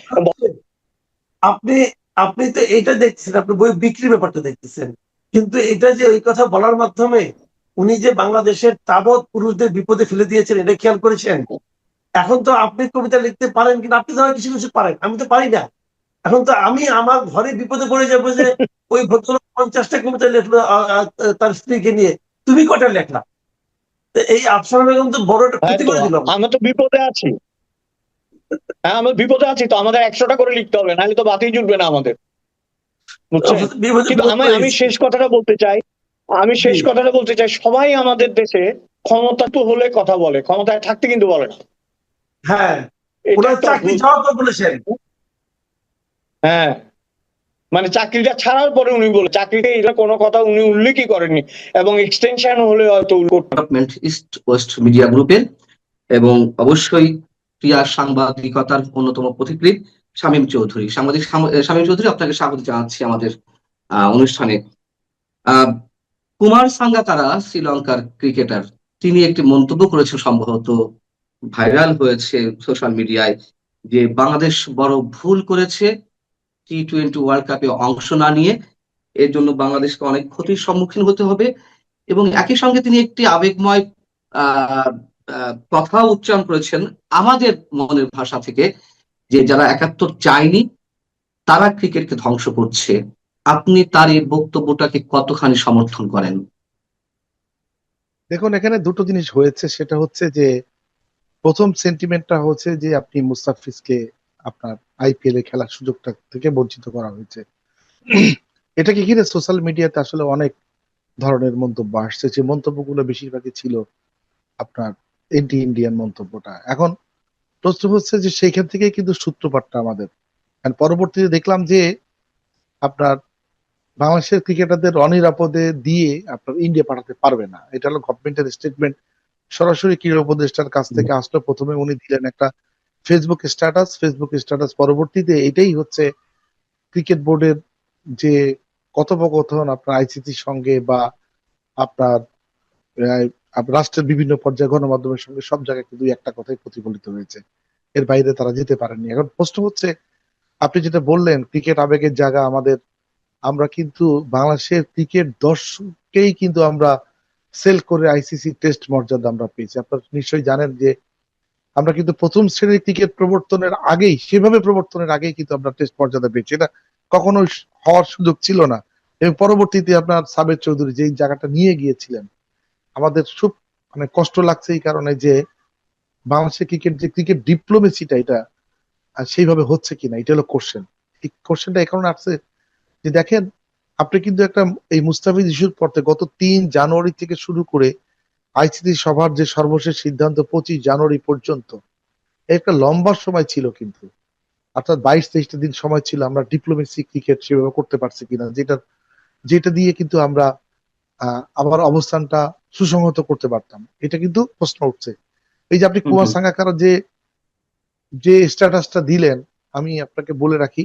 আপনি আপনি তো এটা দেখছেন, আপনি বই বিক্রির ব্যাপারটা দেখতেছেন, কিন্তু এটা যে ওই কথা বলার মাধ্যমে উনি যে বাংলাদেশের তাবৎ পুরুষদের বিপদে ফেলে দিয়েছেন, এটা খেয়াল করেছেন? এখন তো আপনি কবিতা লিখতে পারেন, কিন্তু আপনি ধরেন কিছু কিছু পারেন, আমি তো পারি না। এখন তো আমি আমার ঘরে বিপদে পড়ে যাবো যে ওই ভদ্রলোক 50টা কবিতা লিখলো তার স্ত্রীকে নিয়ে, তুমি কটা লেখলা? এই আফসানা বেগম তো বড় একটা ক্ষতি করে দিল। আমি তো বিপদে আছি, হ্যাঁ আমি বিপদে আছি, তো আমাদের 100টা করে লিখতে হবে, নাহলে তো বাতি জুটবে না আমাদের, বুঝছেন? কিন্তু আমি শেষ কথাটা বলতে চাই, সবাই আমাদের দেশে ক্ষমতা তো হলে কথা বলে, ক্ষমতায় থাকতে কিন্তু বলে না। হ্যাঁ, চাকরি যাওয়ার পর বলেছেন। হ্যাঁ, মানে চাকরিটা ছাড়ার পরে উনি বলে, চাকরিতে এটা কোনো কথা উনি উল্লেখই করেননি, এবং এক্সটেনশন হলে হয়তো ডেভেলপমেন্ট ইস্ট ওয়েস্ট মিডিয়া গ্রুপের এবং অবশ্যই ক্রিয়া সাংবাদিকতার অন্যতম পথিকৃৎ শামীম চৌধুরী। সাংবাদিক শামীম চৌধুরী, আপনাকে স্বাগত জানাচ্ছি আমাদের অনুষ্ঠানে। আহ, কুমার সাঙ্গাকারা শ্রীলঙ্কার ক্রিকেটার, তিনি একটি মন্তব্য করেছেন, সম্ভবত ভাইরাল হয়েছে সোশ্যাল মিডিয়ায়, যে বাংলাদেশ বড় ভুল করেছে T20 ওয়ার্ল্ড কাপে অংশ না নিয়ে। এর জন্য বাংলাদেশকে অনেক ক্ষতির সম্মুখীন হতে হবে। এবং একই সঙ্গে তিনি একটি আবেগময় আহ কথা উচ্চারণ করেছেন আমাদের মনের ভাষা থেকে, যে যারা 71 চায়নি তারা ক্রিকেটকে ধ্বংস করছে। আপনি তার এই বক্তব্যটাকে কতখানি সমর্থন করেন? দেখুন, এখানে দুটো জিনিস হয়েছে। সেটা হচ্ছে যে প্রথম সেন্টিমেন্টটা হচ্ছে যে আপনি মুস্তাফিজকে আপনার আইপিএল এ খেলার সুযোগটা থেকে বঞ্চিত করা হয়েছে। এটাকে ঘিরে সোশ্যাল মিডিয়াতে আসলে অনেক ধরনের মন্তব্য আসছে, যে মন্তব্যগুলো বেশিরভাগই ছিল আপনার এন্টি ইন্ডিয়ান মন্তব্যটা। এখন প্রশ্ন হচ্ছে যে সেইখান থেকেই কিন্তু সূত্রপাতটা আমাদের। And পরবর্তীতে দেখলাম যে আপনার বাংলাদেশের ক্রিকেটারদের অনিরাপদে দিয়ে আপনার ইন্ডিয়া পাঠাতে পারবে না, এটা হলো গভর্নমেন্টের স্টেটমেন্ট। সরাসরি ক্রীড়া উপদেষ্টার কাছ থেকে আসলো। প্রথমে উনি দিলেন একটা ফেসবুক স্ট্যাটাস, পরবর্তীতে এটাই হচ্ছে ক্রিকেট বোর্ডের যে কথোপকথন আপনার আইসিসির সঙ্গে বা আপনার রাষ্ট্রের বিভিন্ন পর্যায়ে গণমাধ্যমের সঙ্গে সব জায়গায় কিন্তু একটা কথাই প্রতিফলিত হয়েছে। এর বাইরে তারা যেতে পারেননি। এখন প্রশ্ন হচ্ছে, আপনি যেটা বললেন ক্রিকেট আবেগের জায়গা আমাদের, আমরা কিন্তু বাংলাদেশের ক্রিকেট দর্শককেই কিন্তু আমরা সেল করে আইসিসি টেস্ট মর্যাদা আমরা পেয়েছি। আপনারা নিশ্চয়ই জানেন যে আমরা কিন্তু প্রথম শ্রেণীর ক্রিকেট সেভাবে প্রবর্তনের আগেই কিন্তু আমরা টেস্ট মর্যাদা পেয়েছি। এটা কখনো হওয়ার সুযোগ ছিল না। এবং পরবর্তীতে আপনার সাবের চৌধুরী যে জায়গাটা নিয়ে গিয়েছিলেন, আমাদের খুব মানে কষ্ট লাগছে এই কারণে যে বাংলাদেশের ক্রিকেট ডিপ্লোমেসিটা এটা সেইভাবে হচ্ছে কিনা, এটা হলো কোশ্চেন। এই কোশ্চেনটা এখন আসছে যে দেখেন, আপনি কিন্তু একটা এই মুস্তাফিজ ইস্যুর পর থেকে গত 3 জানুয়ারি থেকে শুরু করে আইসিসি সভার যে সর্বশেষ সিদ্ধান্ত 25 জানুয়ারি পর্যন্ত, একটা লম্বা সময় ছিল কিন্তু, অর্থাৎ 22-23টা দিন সময় ছিল আমরা ডিপ্লোমেসি ক্রিকেট সেভাবে করতে পারছি কিনা, যেটা দিয়ে কিন্তু আমরা আবার অবস্থানটা সুসংহত করতে পারতাম। এটা কিন্তু প্রশ্ন উঠছে। এই যে আপনি কুমার সাঙ্গাকারা যে স্ট্যাটাসটা দিলেন, আমি আপনাকে বলে রাখি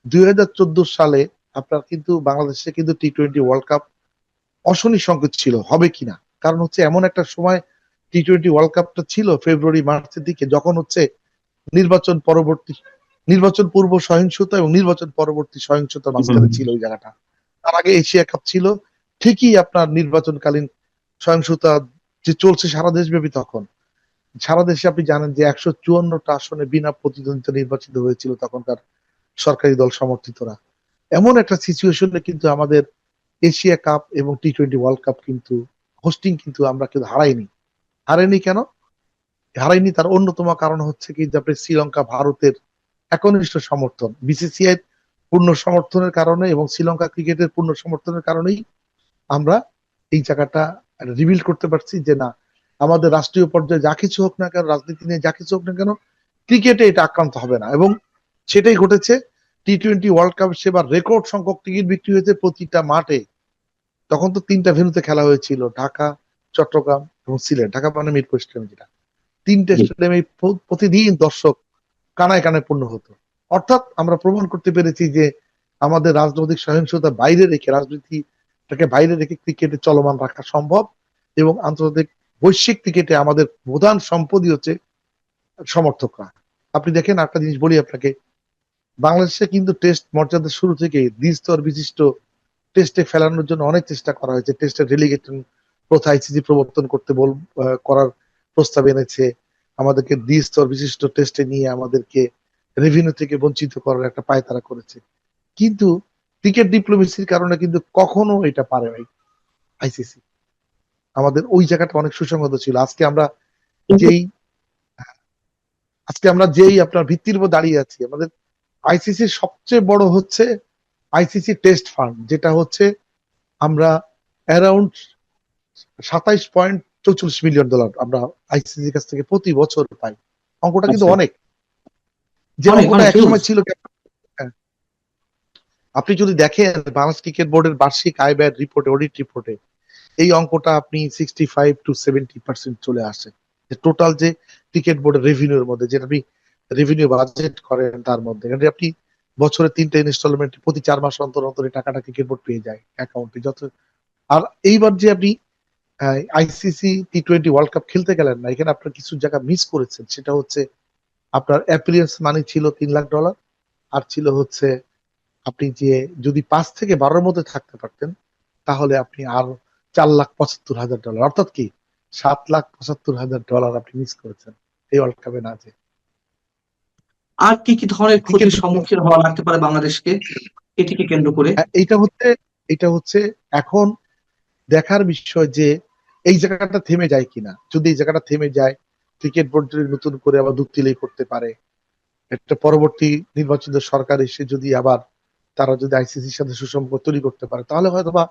2014 সালে আপনার কিন্তু বাংলাদেশে কিন্তু T20 ওয়ার্ল্ড কাপ অশনি সংকেত ছিল হবে কিনা। কারণ হচ্ছে এমন একটা সময় T20 ওয়ার্ল্ড কাপটা ছিল ফেব্রুয়ারি মার্চের দিকে, যখন হচ্ছে নির্বাচন পূর্ব সহিংসতা এবং নির্বাচন পরবর্তী সহিংসতা মাঝখানে ছিল ওই জায়গাটা। তার আগে এশিয়া কাপ ছিল, ঠিকই আপনার নির্বাচনকালীন সহিংসতা যে চলছে সারা দেশব্যাপী। তখন সারা দেশে আপনি জানেন যে 154টা আসনে বিনা প্রতিদ্বন্দ্বিতা নির্বাচিত হয়েছিল তখনকার সরকারি দল সমর্থিতরা। এমন একটা সিচুয়েশনে কিন্তু আমাদের এশিয়া কাপ এবং T20 ওয়ার্ল্ড কাপ কিন্তু হোস্টিং কিন্তু আমরা কিন্তু হারাইনি কেন হারাইনি? তার অন্যতম কারণ হচ্ছে কি, যে আপনি শ্রীলঙ্কা ভারতের একনিষ্ঠ সমর্থন, বিসিসিআই পূর্ণ সমর্থনের কারণে এবং শ্রীলঙ্কা ক্রিকেটের পূর্ণ সমর্থনের কারণেই আমরা এই জায়গাটা রিবিল্ড করতে পারছি যে না, আমাদের রাষ্ট্রীয় পর্যায়ে যা কিছু হোক না কেন, রাজনীতি নিয়ে যা কিছু হোক না কেন, ক্রিকেটে এটা আক্রান্ত হবে না। এবং সেটাই ঘটেছে। T20 ওয়ার্ল্ড কাপ সেবার রেকর্ড সংখ্যক টিকিট বিক্রি হয়েছে প্রতিটা মাঠে। তখন তো 3টা ভেন্যুতে খেলা হয়েছিল, ঢাকা, চট্টগ্রাম এবং সিলেট। ঢাকা মানে মিরপুর স্টেডিয়াম, যেটা 3টে স্টেডিয়ামে প্রতিদিন দর্শক কানায় কানায় পূর্ণ হতো। অর্থাৎ আমরা প্রমাণ করতে পেরেছি যে আমাদের রাজনৈতিক সহিংসতা রাজনীতিটাকে বাইরে রেখে ক্রিকেটে চলমান রাখা সম্ভব। এবং আন্তর্জাতিক বৈশ্বিক ক্রিকেটে আমাদের প্রধান সম্পদই হচ্ছে সমর্থকরা। আপনি দেখেন, একটা জিনিস বলি আপনাকে, বাংলাদেশে কিন্তু টেস্ট মর্যাদা শুরু থেকে দ্বিস্তর বিশিষ্ট টেস্টে ফেলানোর জন্য অনেক চেষ্টা করা হয়েছে। টেস্টের রেলিগেশন প্রথা আইসিসি প্রবর্তন করার প্রস্তাব এনেছে। আমাদেরকে দ্বিস্তর বিশিষ্ট টেস্টে নিয়ে আমাদেরকে রেভিনিউ থেকে বঞ্চিত করার একটা পায়তারা করেছে। কিন্তু ক্রিকেট ডিপ্লোমেসির কারণে কিন্তু কখনো এটা পারে নাই আইসিসি। আমাদের ওই জায়গাটা অনেক সুসংগত ছিল। আজকে আমরা যেই আপনার ভিত্তির উপর দাঁড়িয়ে আছি, আমাদের আইসিসির সবচেয়ে বড় হচ্ছে আইসিসি টেস্ট ফান্ড, যেটা হচ্ছে আমরা অ্যারাউন্ড $27.44 মিলিয়ন আমরা আইসিসির কাছ থেকে প্রতি বছর পাই। অঙ্কটা কিন্তু অনেক, যে অঙ্কটা একসময় ছিল। আপনি যদি দেখেন বাংলাদেশ ক্রিকেট বোর্ডের বার্ষিক আয় ব্যয় রিপোর্টে, অডিট রিপোর্টে এই অঙ্কটা আপনি 65 to 70% চলে আসে টোটাল যে ক্রিকেট বোর্ডের রেভিনিউর মধ্যে, যেটা আপনি রেভিনিউ বাজেট করেন তার মধ্যে, কারণ আপনি বছরে 3টা ইনস্টলমেন্ট প্রতি 4 মাস অন্তর অন্তর এই টাকাটা ক্রিকেট বোর্ড পেয়ে যায় অ্যাকাউন্টে যত। আর এইবার যে আপনি আইসিসি টি20 ওয়ার্ল্ড কাপ খেলতে গেলেন না, এখানে আপনার কিছু জায়গা মিস করেছেন। সেটা হচ্ছে আপনার অ্যাপিয়ারেন্স মানি ছিল $3 লাখ, আর ছিল হচ্ছে আপনি যে যদি 5 থেকে 12-র মধ্যে থাকতে পারতেন তাহলে আপনি আর $4,75,000, অর্থাৎ কি $7,75,000 আপনি মিস করেছেন এই ওয়ার্ল্ড কাপে না যে। আর কি কি ধরনের ক্রিকেট ক্ষতির সম্মুখীন হওয়া লাগতে পারে বাংলাদেশকে এটিকে কেন্দ্র করে? এইটা হচ্ছে এখন দেখার বিষয় যে এই জায়গাটা থেমে যায় কিনা। যদি এই জায়গাটা থেমে যায়, ক্রিকেট বোর্ড যদি নতুন করে আবার দুতিলেই করতে পারে, একটা পরবর্তী নির্বাচিত সরকার এসে যদি আবার তারা যদি আইসিসির সাথে সুসম্পর্ক তৈরি করতে পারে, তাহলে হয়তোবা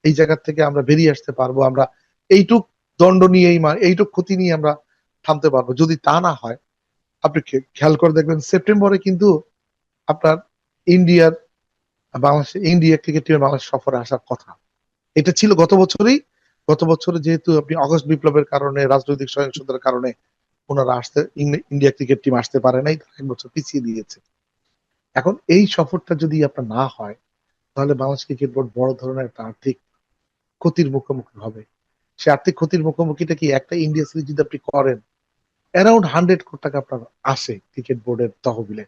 এই জায়গা থেকে আমরা বেরিয়ে আসতে পারবো। আমরা এইটুক দণ্ড নিয়েই এইটুক ক্ষতি নিয়ে আমরা থামতে পারবো। যদি তা না হয়, আপনি খেয়াল করে দেখবেন সেপ্টেম্বরে কিন্তু আপনার ইন্ডিয়ার ইন্ডিয়া ক্রিকেট টিমের বাংলাদেশ সফরে আসার কথা। এটা ছিল গত বছরেই। গত বছরে যেহেতু আপনি অগস্ট বিপ্লবের কারণে, রাজনৈতিক সহিংসতার কারণে ওনারা ইন্ডিয়া ক্রিকেট টিম আসতে পারে নাই, এক বছর পিছিয়ে দিয়েছে। এখন এই সফরটা যদি আপনার না হয়, তাহলে বাংলাদেশ ক্রিকেট বোর্ড বড় ধরনের একটা আর্থিক ক্ষতির মুখোমুখি হবে। সে আর্থিক ক্ষতির মুখোমুখিটা কি, একটা ইন্ডিয়া সিরিজ যদি আপনি করেন, অ্যারাউন্ড 100 কোটি টাকা আপনার আসে ক্রিকেট বোর্ডের তহবিলে।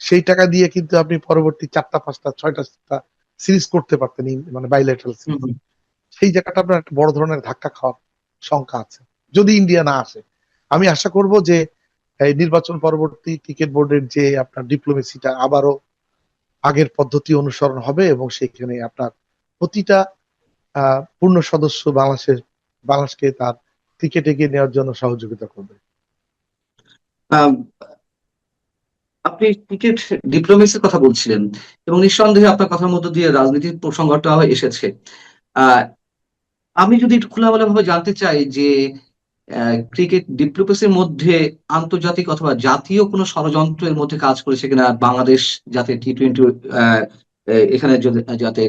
সেই টাকা দিয়ে কিন্তু আপনি পরবর্তী 4টা 5টা 6টা সিরিজ করতে পারতেন, মানে বাইলেটারাল সিরিজ। সেই জায়গাটা আপনার একটা বড় ধরনের ধাক্কা খাওয়ার শঙ্কা আছে যদি ইন্ডিয়া না আসে। আমি আশা করব যে এই নির্বাচন পরবর্তী ক্রিকেট বোর্ডের যে আপনার ডিপ্লোমেসিটা আবারও আগের পদ্ধতি অনুসরণ হবে এবং সেখানে আপনার প্রতিটা পূর্ণ সদস্য বাংলাদেশকে তার ক্রিকেট এগিয়ে নেওয়ার জন্য সহযোগিতা করবে। আহ, আপনি ক্রিকেট ডিপ্লোমেসির কথা বলছিলেন এবং নিঃসন্দেহে আপনার কথার মধ্য দিয়ে রাজনীতির প্রসঙ্গটা এসেছে। আহ আমি যদি একটু খোলামেলা ভাবে জানতে চাই যে ক্রিকেট ডিপ্লোমেসির মধ্যে আন্তর্জাতিক অথবা জাতীয় কোনো ষড়যন্ত্রের মধ্যে কাজ করেছে কিনা বাংলাদেশ, যাতে টি20 এখানে যাতে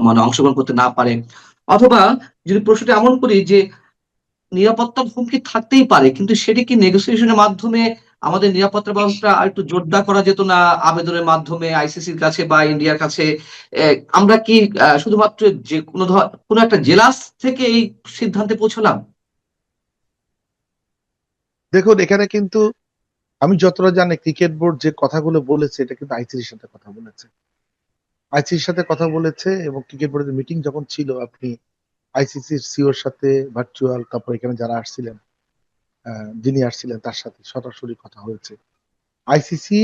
মানে অংশগ্রহণ করতে না পারে, অথবা যদি প্রশ্নটা এমন করি যে নিরাপত্তার হুমকি থাকতেই পারে, কিন্তু সেটি কি নেগোসিয়েশনের মাধ্যমে আমাদের নিরাপত্তা ব্যবস্থা আর একটু জোরদার করা যেত না আবেদনের মাধ্যমে আইসিসির কাছে বা ইন্ডিয়ার কাছে? আমরা কি শুধুমাত্র যে কোনো একটা জেলাস থেকে এই সিদ্ধান্তে পৌঁছলাম? দেখুন, এখানে কিন্তু আমি যতটা জানি ক্রিকেট বোর্ড যে কথাগুলো বলেছে এটা কিন্তু আইসিসির সাথে কথা বলেছে। আইসিসির সাথে কথা বলেছে এবং ক্রিকেট বোর্ডের মিটিং যখন ছিল, আপনি আইসিসির সিওর সাথে ভার্চুয়াল, তারপর এখানে যারা আসছিলেন, যিনি আসছিলেন তার সাথে সরাসরি কথা হয়েছে। আইসিসি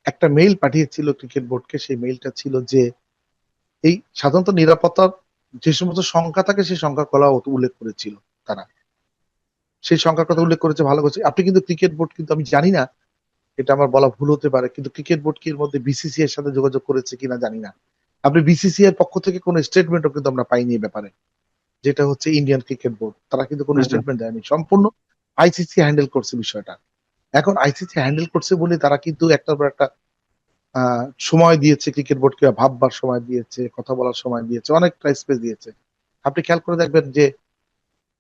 একটা মেইল পাঠিয়েছিল ক্রিকেট বোর্ডকে। সেই মেইলটা ছিল যে এই সাধারণত নিরাপত্তার যে সমস্ত সংখ্যা থাকে সেই সংখ্যার কথা উল্লেখ করেছিল তারা। সেই সংখ্যার কথা উল্লেখ করেছে, ভালো করেছে। আপনি কিন্তু ক্রিকেট বোর্ড কিন্তু, আমি জানি না, এটা আমার বলা ভুল হতে পারে, কিন্তু ক্রিকেট বোর্ড কি এর মধ্যে বিসিসিআই এর সাথে যোগাযোগ করেছে কিনা জানি না। আপনি বিসিসিআই এর পক্ষ থেকে কোনো স্টেটমেন্টও কিন্তু আমরা পাইনি এই ব্যাপারে। যেটা হচ্ছে ইন্ডিয়ান ক্রিকেট বোর্ড, তারা কিন্তু কোনো স্টেটমেন্ট দেয়নি, সম্পূর্ণ আইসিসি হ্যান্ডেল করছে বিষয়টা। এখন আইসিসি হ্যান্ডেল করছে বলে তারা কিন্তু একটার পর একটা সময় দিয়েছে ক্রিকেট বোর্ডকে, ভাববার সময় দিয়েছে, কথা বলার সময় দিয়েছে, অনেকটা স্পেস দিয়েছে। আপনি খেয়াল করে দেখবেন যে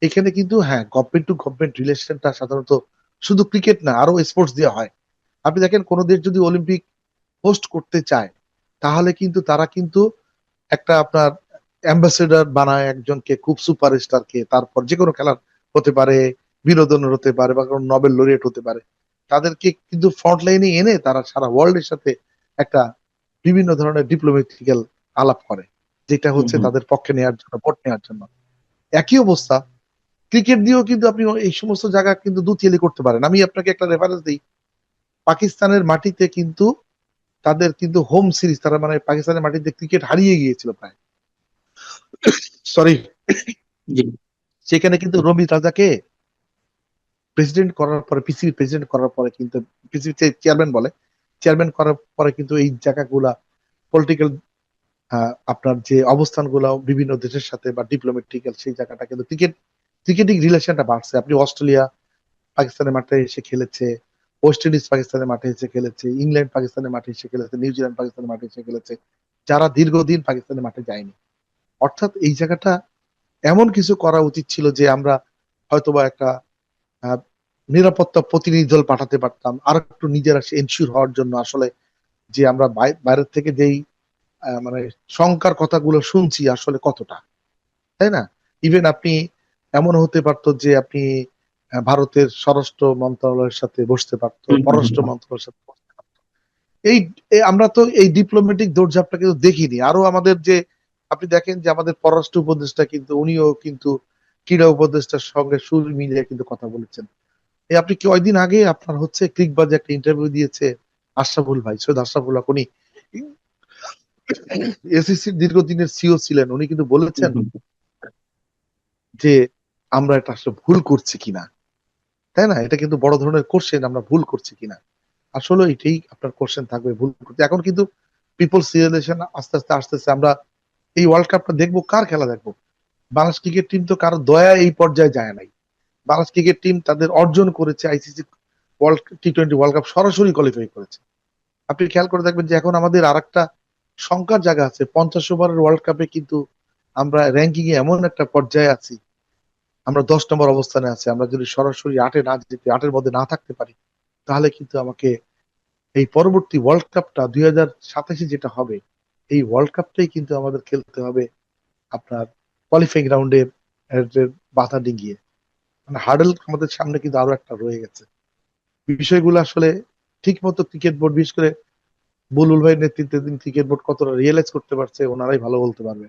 এখানে কিন্তু হ্যাঁ, গভর্নমেন্ট টু গভর্নমেন্ট রিলেশনটা সাধারণত শুধু ক্রিকেট না, আরো স্পোর্টস দিয়ে হয়। আপনি দেখেন কোন দেশ যদি অলিম্পিক হোস্ট করতে চায়, তাহলে কিন্তু তারা কিন্তু একটা আপনার অ্যাম্বাসেডর বানায় একজনকে, খুব সুপারস্টারকে, তারপর যে কোনো খেলার হতে পারে, বিনোদনের হতে পারে, বা কোনো নোবেল লরিয়েট হতে পারে, তাদেরকে কিন্তু ফ্রন্ট লাইনে এনে তারা সারা ওয়ার্ল্ডের সাথে একটা বিভিন্ন ধরনের ডিপ্লোম্যাটিক্যাল আলাপ করে, যেটা হচ্ছে তাদের পক্ষে নেওয়ার জন্য, ভোট নেওয়ার জন্য। একই অবস্থা ক্রিকেট দিয়েও কিন্তু আপনি এই সমস্ত জায়গা কিন্তু দুতিয়ালি করতে পারেন। আমি আপনাকে একটা রেফারেন্স দিই, পাকিস্তানের মাটিতে কিন্তু তাদের কিন্তু হোম সিরিজ, তারা মানে পাকিস্তানের মাটিতে ক্রিকেট হারিয়ে গিয়েছিল প্রায়, সরি, সেখানে কিন্তু রবি রাজাকে প্রেসিডেন্ট করার পরে, পিসিবি প্রেসিডেন্ট করার পরে কিন্তু, পিসিবি চেয়ারম্যান করার পরে কিন্তু এই জায়গাগুলা পলিটিক্যাল আপনার যে অবস্থানগুলো বিভিন্ন দেশের সাথে বা ডিপ্লোম্যাটিক্যাল, সেই জায়গাটা কিন্তু ক্রিকেটিং রিলেশনটা বাড়ছে। আপনি অস্ট্রেলিয়া পাকিস্তানের মাঠে এসে খেলেছে, ওয়েস্ট ইন্ডিজ পাকিস্তানের মাঠে এসে খেলেছে, ইংল্যান্ড পাকিস্তানের মাঠে এসে খেলেছে, নিউজিল্যান্ড পাকিস্তানের মাঠে এসে খেলেছে, যারা দীর্ঘদিন পাকিস্তানের মাঠে যায়নি। অর্থাৎ এই জায়গাটা এমন কিছু করা উচিত ছিল যে আমরা হয়তোবা একটা নিরাপত্তা প্রতিনিধি দল পাঠাতে পারতাম, আর একটু নিজেরা এনশিওর হওয়ার জন্য আসলে যে আমরা বাইরের থেকে যেই মানে শঙ্কার কথাগুলো শুনছি আসলে কতটা, তাই না? ইভেন আপনি এমন হতে পারতো যে আপনি ভারতের স্বরাষ্ট্র মন্ত্রণালয়ের সাথে বসতে পারতো, পররাষ্ট্র মন্ত্রণালয়ের সাথে বসতে পারতো। আমরা তো এই ডিপ্লোম্যাটিক দৌড়ঝাঁপটা কিন্তু দেখিনি। আরো আমাদের যে আপনি দেখেন যে আমাদের পররাষ্ট্র উপদেষ্টা কিন্তু উনিও কিন্তু ক্রীড়া উপদেষ্টার সঙ্গে সুর মিলিয়ে কিন্তু কথা বলেছেন। এই আপনি কয়দিন আগে আপনার হচ্ছে ক্লিকবাজে একটা ইন্টারভিউ দিয়েছে আশরাফুল ভাই, সৈয়দ আশরাফুল হক, উনি এসিসির দীর্ঘদিনের সিও ছিলেন, উনি কিন্তু বলেছেন যে আমরা এটা আসলে ভুল করছি কিনা, তাই না? এটা কিন্তু বড় ধরনের কোশ্চেন, আমরা ভুল করছি কিনা। আসলে এটাই আপনার কোশ্চেন থাকবে, ভুল করতে। এখন কিন্তু পিপলস রিয়েলাইজেশন আস্তে আস্তে আসতেছে। আমরা এই ওয়ার্ল্ড কাপটা দেখবো, কার খেলা দেখবো? বাংলাদেশ ক্রিকেট টিম তো কারো দয়া এই পর্যায়ে যায় নাই। বাংলাদেশ ক্রিকেট টিম তাদের অর্জন করেছে আইসিসি টি-20 ওয়ার্ল্ড কাপ সরাসরি কোয়ালিফাই করেছে। আপনি খেয়াল করে দেখবেন যে এখন আমাদের আর একটা শঙ্কার জায়গা আছে, 50 ওভারের ওয়ার্ল্ড কাপে কিন্তু আমরা র্যাঙ্কিং এ এমন একটা পর্যায়ে আছি, আমরা 10 নম্বর অবস্থানে আছি। আমরা যদি সরাসরি 8-এ না যেতে, 8-এর মধ্যে না থাকতে পারি, তাহলে কিন্তু আমাকে এই পরবর্তী ওয়ার্ল্ড কাপটা 2027-এ যেটা হবে, এই ওয়ার্ল্ড কাপটাই কিন্তু আমাদের খেলতে হবে আপনার কোয়ালিফাইং রাউন্ডে বাধা ডিঙ্গিয়ে। মানে হার্ডেল আমাদের সামনে কিন্তু আরো একটা রয়ে গেছে। বিষয়গুলো আসলে ঠিক মতো ক্রিকেট বোর্ড, বিশেষ করে বুলবুল ভাইয়ের নেতৃত্বে ক্রিকেট বোর্ড কতটা রিয়েলাইজ করতে পারছে, ওনারাই ভালো বলতে পারবে।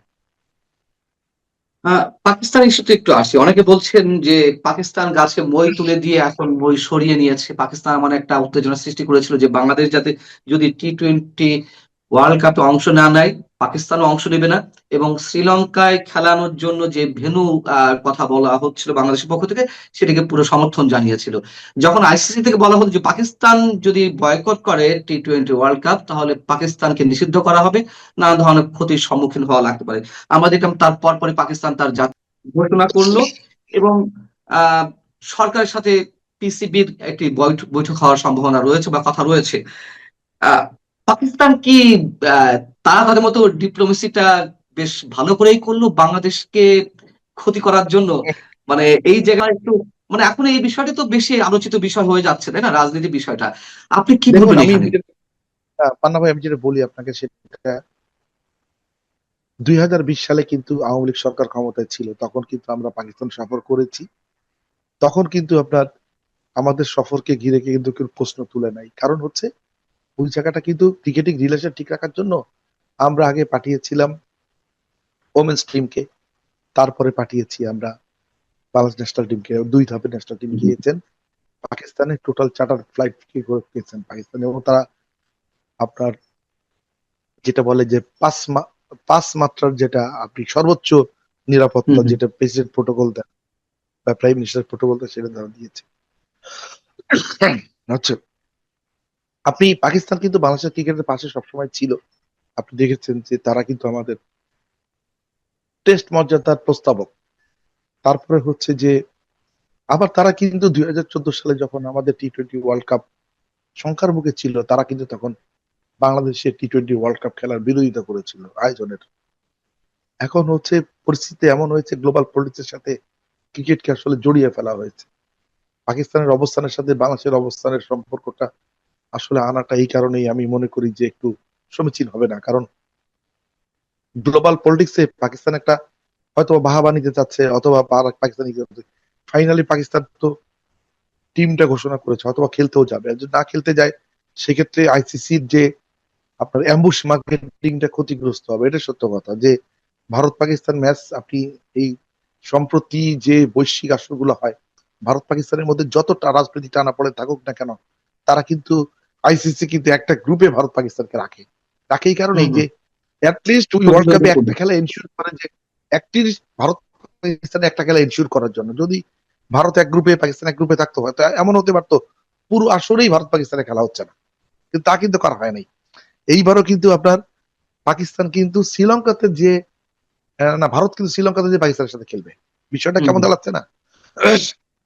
পাকিস্তান ইস্যুতে একটু আসি। অনেকে বলছেন যে পাকিস্তান গাছে মই তুলে দিয়ে এখন মই সরিয়ে নিয়েছে। পাকিস্তান মানে একটা উত্তেজনা সৃষ্টি করেছিল যে বাংলাদেশ যাতে যদি টি-20 ওয়ার্ল্ড কাপে অংশ না নেয়, পাকিস্তানও অংশ নেবে না, এবং শ্রীলঙ্কায় খেলানোর জন্য যে ভেন্যু কথা বলা হচ্ছিল বাংলাদেশের পক্ষ থেকে, সেটাকে পুরো সমর্থন জানিয়েছিল। যখন আইসিসি থেকে বলা হলো যে পাকিস্তান যদি বয়কট করে টি-20 ওয়ার্ল্ড কাপ, তাহলে পাকিস্তানকে নিষিদ্ধ করা হবে, নানা ধরনের ক্ষতির সম্মুখীন হওয়া লাগতে পারে। আমরা দেখলাম তার পরপরই পাকিস্তান তার ঘোষণা করলো, এবং আহ সরকারের সাথে পিসিবির একটি বৈঠক হওয়ার সম্ভাবনা রয়েছে বা কথা রয়েছে। আহ পাকিস্তান কি আহ তারা তাদের মতো ডিপ্লোমেসিটা বেশ ভালো করেই করলো বাংলাদেশকে ক্ষতি করার জন্য? মানে এই জায়গায় একটু, মানে এখন এই বিষয়টা তো বেশি আলোচিত বিষয় হয়ে যাচ্ছে, তাই না, রাজনীতির বিষয়টা। আপনি কি দেখুন, বলবেন আমি এখানে? পান্না ভাই, আমি যেটা বলি আপনাকে সেটা 2020 সালে কিন্তু আওয়ামী লীগ সরকার ক্ষমতায় ছিল, তখন কিন্তু আমরা পাকিস্তান সফর করেছি। তখন কিন্তু আপনার আমাদের সফরকে ঘিরে কিন্তু কেউ প্রশ্ন তুলে নাই। কারণ হচ্ছে ওই জায়গাটা কিন্তু ক্রিকেটিং রিলেশন ঠিক রাখার জন্য আমরা আগে পাঠিয়েছিলাম ওমেন্স টিমকে, তারপরে পাঠিয়েছি আমরা বাংলাদেশ ন্যাশনাল টিমকে। 2 ধাপে ন্যাশনাল টিম গিয়েছেন পাকিস্তানে, টোটাল চার্টার ফ্লাইট করে পেয়েছেন পাকিস্তানে, এবং তারা আপনার যেটা বলে যে পাঁচ মাত্রার যেটা আপনি সর্বোচ্চ নিরাপত্তা, যেটা প্রেসিডেন্ট প্রোটোকল দেন বা প্রাইম মিনিস্টার প্রোটোকল দেন, সেটা তারা দিয়েছে। হচ্ছে আপনি পাকিস্তান কিন্তু বাংলাদেশের ক্রিকেটের পাশে সবসময় ছিল। আপনি দেখেছেন যে তারা কিন্তু আমাদের টেস্ট মর্যাদার প্রস্তাবক। তারপরে হচ্ছে যে আবার তারা কিন্তু 2014 সালে যখন আমাদের টি-20 ওয়ার্ল্ড কাপ শঙ্কার মুখে ছিল, তারা কিন্তু তখন বাংলাদেশের টি-20 ওয়ার্ল্ড কাপ খেলার বিরোধিতা করেছিল আয়োজনের। এখন হচ্ছে পরিস্থিতি এমন হয়েছে, গ্লোবাল পলিটিক্সের সাথে ক্রিকেটকে আসলে জড়িয়ে ফেলা হয়েছে। পাকিস্তানের অবস্থানের সাথে বাংলাদেশের অবস্থানের সম্পর্কটা আসলে আনাটা এই কারণেই আমি মনে করি যে একটু সমীচীন হবে না। কারণ গ্লোবাল পলিটিক্সে পাকিস্তান একটা হয়তো বাহাবা নিতে চাচ্ছে, অথবা পাকিস্তান ফাইনালি পাকিস্তান তো টিমটা ঘোষণা করেছে, অথবা খেলতেও যাবে। আর যদি না খেলতে যায়, সেক্ষেত্রে আইসিসির যে আপনার অ্যাম্বুশ মার্কেটিংটা ক্ষতিগ্রস্ত হবে। এটা সত্য কথা যে ভারত পাকিস্তান ম্যাচ, আপনি এই সম্প্রতি যে বৈশ্বিক আসরগুলো হয়, ভারত পাকিস্তানের মধ্যে যতটা রাজনৈতিক টানাপোড়েন থাকুক না কেন, তারা কিন্তু আইসিসি কিন্তু একটা গ্রুপে ভারত পাকিস্তানকে রাখে। এই কারণেই যে অ্যাটলিস্ট ওই ওয়ার্ল্ড কাপে একটা খেলা এনশিওর করে, যে অ্যাটলিস্ট ভারত পাকিস্তানে একটা খেলা এনশিওর করার জন্য। যদি ভারত এক গ্রুপে পাকিস্তান এক গ্রুপে থাকতো, হয়তো এমন হতে পারতো পুরো আসরেই ভারত পাকিস্তানে খেলা হচ্ছে না, কিন্তু তা কিন্তু করা হয় নাই। এইবারও কিন্তু আপনার পাকিস্তান কিন্তু শ্রীলঙ্কাতে যে না, ভারত কিন্তু শ্রীলঙ্কাতে যে পাকিস্তানের সাথে খেলবে, বিষয়টা কেমন দাঁড়াচ্ছে না?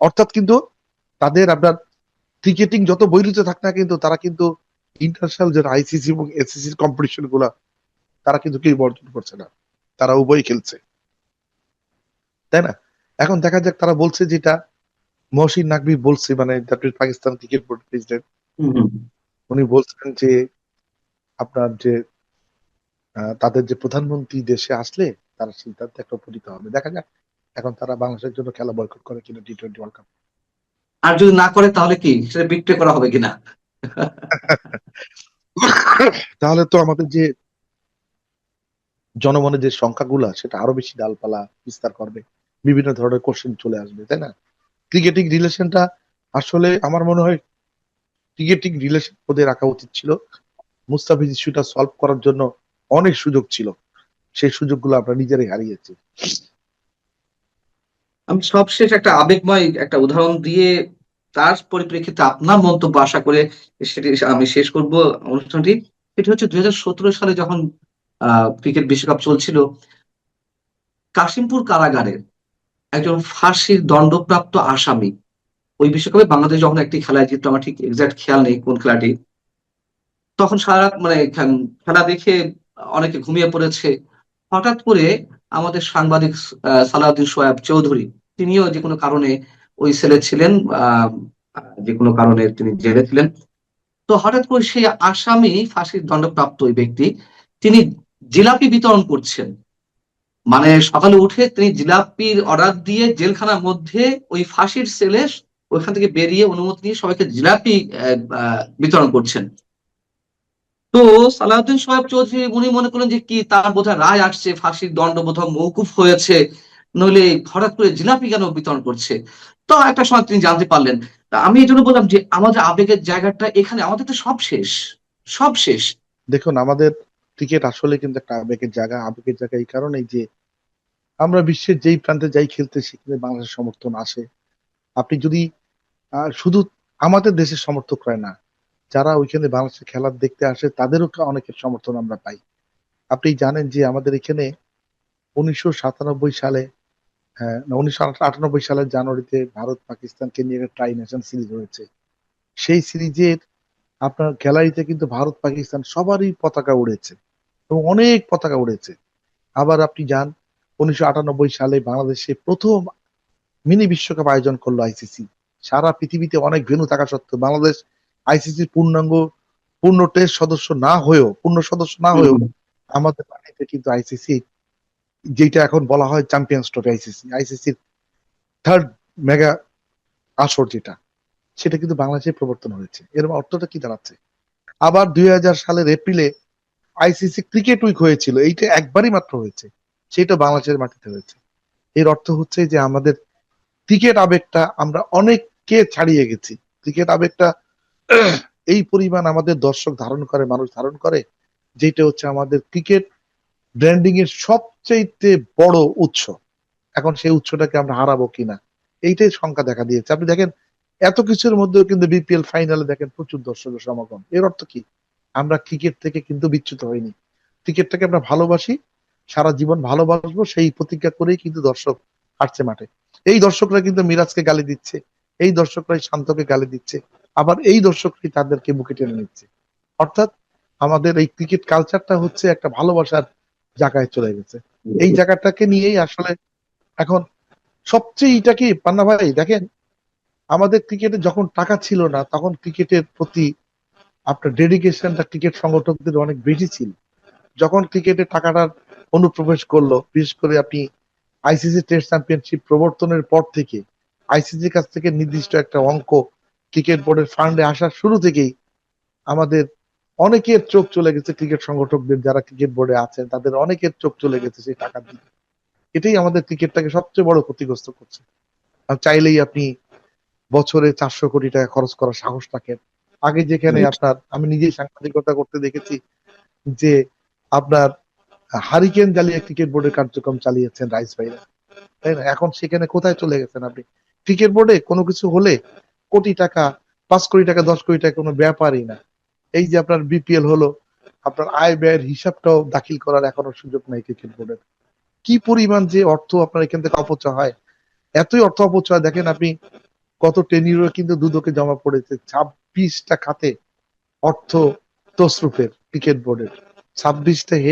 অর্থাৎ কিন্তু তাদের আপনার ক্রিকেটিং যত বৈরিত থাক না, কিন্তু তারা কিন্তু ইন্টারন্যাশনাল যে আইসিসি এবং এসিসির কম্পিটিশন গুলা তারা কিন্তু কেউ বর্জন করছে না, তারা উভয় খেলছে, তাই না? এখন দেখা যাক, তারা বলছে যেটা মহসিন নাকভি বলছে, মানে পাকিস্তান ক্রিকেট বোর্ড প্রেসিডেন্ট, হুম। উনি বলছেন যে আপনার যে তাদের যে প্রধানমন্ত্রী দেশে আসলে তারা সিদ্ধান্তে একটা উপনীত হবে। দেখা যাক এখন তারা বাংলাদেশের জন্য খেলা বয়কট করে কিনা টি-20 ওয়ার্ল্ড কাপ। আর যদি না করে তাহলে কি সেটা বিক্রি করা হবে কিনা? তাহলে তো আমাদের যে জনমনের যে সংখ্যাগুলা সেটা আরো বেশি ডালপালা বিস্তার করবে, বিভিন্ন ধরনের কোশ্চেন চলে আসবে, তাই না? ক্রিকেটিং রিলেশনটা আসলে আমার মনে হয় ক্রিকেটিং রিলেশন ওদের রাখা উচিত ছিল। মুস্তাফিজ ইস্যুটা সলভ করার জন্য অনেক সুযোগ ছিল, সেই সুযোগগুলো আমরা নিজেরাই হারিয়েছি। আমি সবশেষ একটা আবেগময় একটা উদাহরণ দিয়ে তার পরিপ্রেক্ষিতে আপনার মন্তব্য আশা করে সেটি আমি শেষ করব অনুষ্ঠানটি। সেটি হচ্ছে 2017 সালে যখন ক্রিকেট বিশ্বকাপ চলছিল, কাশিমপুর কারাগারের একজন ফাঁসির দণ্ডপ্রাপ্ত আসামি ওই বিশ্বকাপে বাংলাদেশ যখন একটি খেলায় জিতলো, আমার ঠিক এক্সাক্ট খেয়াল নেই কোন খেলাটি, তখন সারা রাত মানে খেলা দেখে অনেকে ঘুমিয়ে পড়েছে। হঠাৎ করে আমাদের সাংবাদিক সালাউদ্দিন সোহাব চৌধুরী, তিনিও যে কোনো কারণে ওই সেলে ছিলেন, যে কোনো কারণে তিনি জেলে ছিলেন। তো হঠাৎ করে সেই আসামি, ফাঁসির দণ্ডপ্রাপ্ত ওই ব্যক্তি, তিনি জিলাপি বিতরণ করছেন। মানে সকালে উঠে তিনি জিলাপির অর্ডার দিয়ে জেলখানার মধ্যে ওই ফাঁসির সেলে ওইখান থেকে বেরিয়ে অনুমতি নিয়ে সবাইকে জিলাপি বিতরণ করছেন। তো সালাউদ্দিন সোহাব চৌধুরী উনি মনে করলেন যে কি তার বোধহয় রায় আসছে, ফাঁসির দণ্ড বোধহয় মওকুফ হয়েছে, নইলে হঠাৎ করে জিলাপি কেন বিতরণ করছে। তো একটা সময় তিনি জানতে পারলেন। তা আমি এই জন্য বললাম যে আমাদের আবেগের জায়গাটা এখানে, আমাদের তো সব শেষ, সব শেষ। দেখুন, আমাদের ক্রিকেট আসলে কিন্তু একটা আবেগের জায়গা। আবেগের জায়গা এই কারণেই যে আমরা বিশ্বের যেই প্রান্তে যাই খেলতে সেখানে বাংলাদেশের সমর্থন আসে। আপনি যদি শুধু আমাদের দেশের সমর্থকরা না, যারা ওইখানে বাংলাদেশের খেলা দেখতে আসে তাদেরও অনেকের সমর্থন আমরা পাই। আপনি জানেন যে আমাদের এখানে 1997 সালে, হ্যাঁ, 1998 সালের জানুয়ারিতে ভারত পাকিস্তানকে নিয়ে একটা ট্রাই নেশন সিরিজ হয়েছে। সেই সিরিজের আপনার গ্যালারিতে কিন্তু ভারত পাকিস্তান সবারই পতাকা উড়েছে এবং অনেক পতাকা উড়েছে। আবার আপনি যান 1998 সালে বাংলাদেশে প্রথম মিনি বিশ্বকাপ আয়োজন করলো আইসিসি। সারা পৃথিবীতে অনেক ভেন্যু থাকা সত্ত্বেও বাংলাদেশ আইসিসির পূর্ণ টেস্ট সদস্য না হয়েও, পূর্ণ সদস্য না হয়েও আমাদের মাটিতে কিন্তু আইসিসি, যেটা এখন বলা হয় চ্যাম্পিয়ন্স ট্রফি, আইসিসির থার্ড মেগা আসর যেটা, সেটা কিন্তু বাংলাদেশে প্রবর্তন হয়েছে। এর অর্থটা কি দাঁড়াচ্ছে? আবার 2000 সালের এপ্রিলে আইসিসি ক্রিকেট উইক হয়েছিল, এইটা একবারই মাত্র হয়েছে, সেটা বাংলাদেশের মাটিতে হয়েছে। এর অর্থ হচ্ছে যে আমাদের ক্রিকেট আবেগটা আমরা অনেককে ছাড়িয়ে গেছি। ক্রিকেট আবেগটা এই পরিমাণ আমাদের দর্শক ধারণ করে, মানুষ ধারণ করে, যেটা হচ্ছে আমাদের ক্রিকেট ব্র্যান্ডিং এর সবচেয়ে বড় উৎস। এখন সেই উৎসটাকে আমরা হারাবো কিনা, এইটাই শঙ্কা দেখা দিয়েছে। আপনি দেখেন এত কিছুর মধ্যেও কিন্তু বিপিএল ফাইনালে দেখেন প্রচুর দর্শকের সমাগম। এর অর্থ কি? আমরা ক্রিকেট থেকে কিন্তু বিচ্যুত হইনি। ক্রিকেটটাকে আমরা ভালোবাসি, সারা জীবন ভালোবাসবো, সেই প্রতিজ্ঞা করেই কিন্তু দর্শক আসছে মাঠে। এই দর্শকরা কিন্তু মিরাজকে গালি দিচ্ছে, এই দর্শকরাই শান্তকে গালি দিচ্ছে, আবার এই দর্শকরাই তাদেরকে বুকে টেনে নিচ্ছে। অর্থাৎ আমাদের এই ক্রিকেট কালচারটা হচ্ছে একটা ভালোবাসার জায়গায় চলে গেছে। এই জায়গাটাকে নিয়েই আসলে এখন সবচেয়ে এটা কি পান্না ভাই দেখেন, আমাদের ক্রিকেটে যখন টাকা ছিল না তখন ক্রিকেটের প্রতি আপনার ডেডিকেশনটা ক্রিকেট সংগঠকদের অনেক বেশি ছিল। যখন ক্রিকেটে টাকাটার অনুপ্রবেশ করলো, বিশেষ করে আপনি আইসিসি টেস্ট চ্যাম্পিয়নশিপ প্রবর্তনের পর থেকে আইসিসির কাছ থেকে নির্দিষ্ট একটা অঙ্ক ক্রিকেট বোর্ডের ফান্ডে আসার শুরু থেকেই আমাদের অনেকের চোখ চলে গেছে, ক্রিকেট সংগঠকদের যারা ক্রিকেট বোর্ডে আছেন তাদের অনেকের চোখ চলে গেছে সেই টাকার দিকে। এটাই আমাদের ক্রিকেটটাকে সবচেয়ে বড় ক্ষতিগ্রস্ত করছে। আর চাইলেই আপনি বছরে 400 কোটি টাকা খরচ করার সাহস রাখেন। আগে যেখানে আপনার, আমি নিজেই সাংবাদিকতা করতে দেখেছি যে আপনার হারিকেন জ্বালিয়ে ক্রিকেট বোর্ডের কার্যক্রম চালিয়েছেন রাইস ভাইরা, তাই না? এখন সেখানে কোথায় চলে গেছেন আপনি? ক্রিকেট বোর্ডে কোনো কিছু হলে কোটি টাকা, 5 কোটি টাকা, 10 কোটি টাকা কোনো ব্যাপারই না। এই যে আপনার বিপিএল হলো, আপনার আয় ব্যয়ের হিসাবটাও দাখিল করার এখনো সুযোগ নাই ক্রিকেট বোর্ডের। কি পরিমাণ যে অর্থ আপনার এখান থেকে অপচয় হয়, এতই অর্থ অপচয়। দেখেন আপনি কত টেনিউরে কিন্তু দুদকে জমা পড়েছে 26টা খাতে অর্থ তসরুপের ক্রিকেট বোর্ডের, 26টা হেড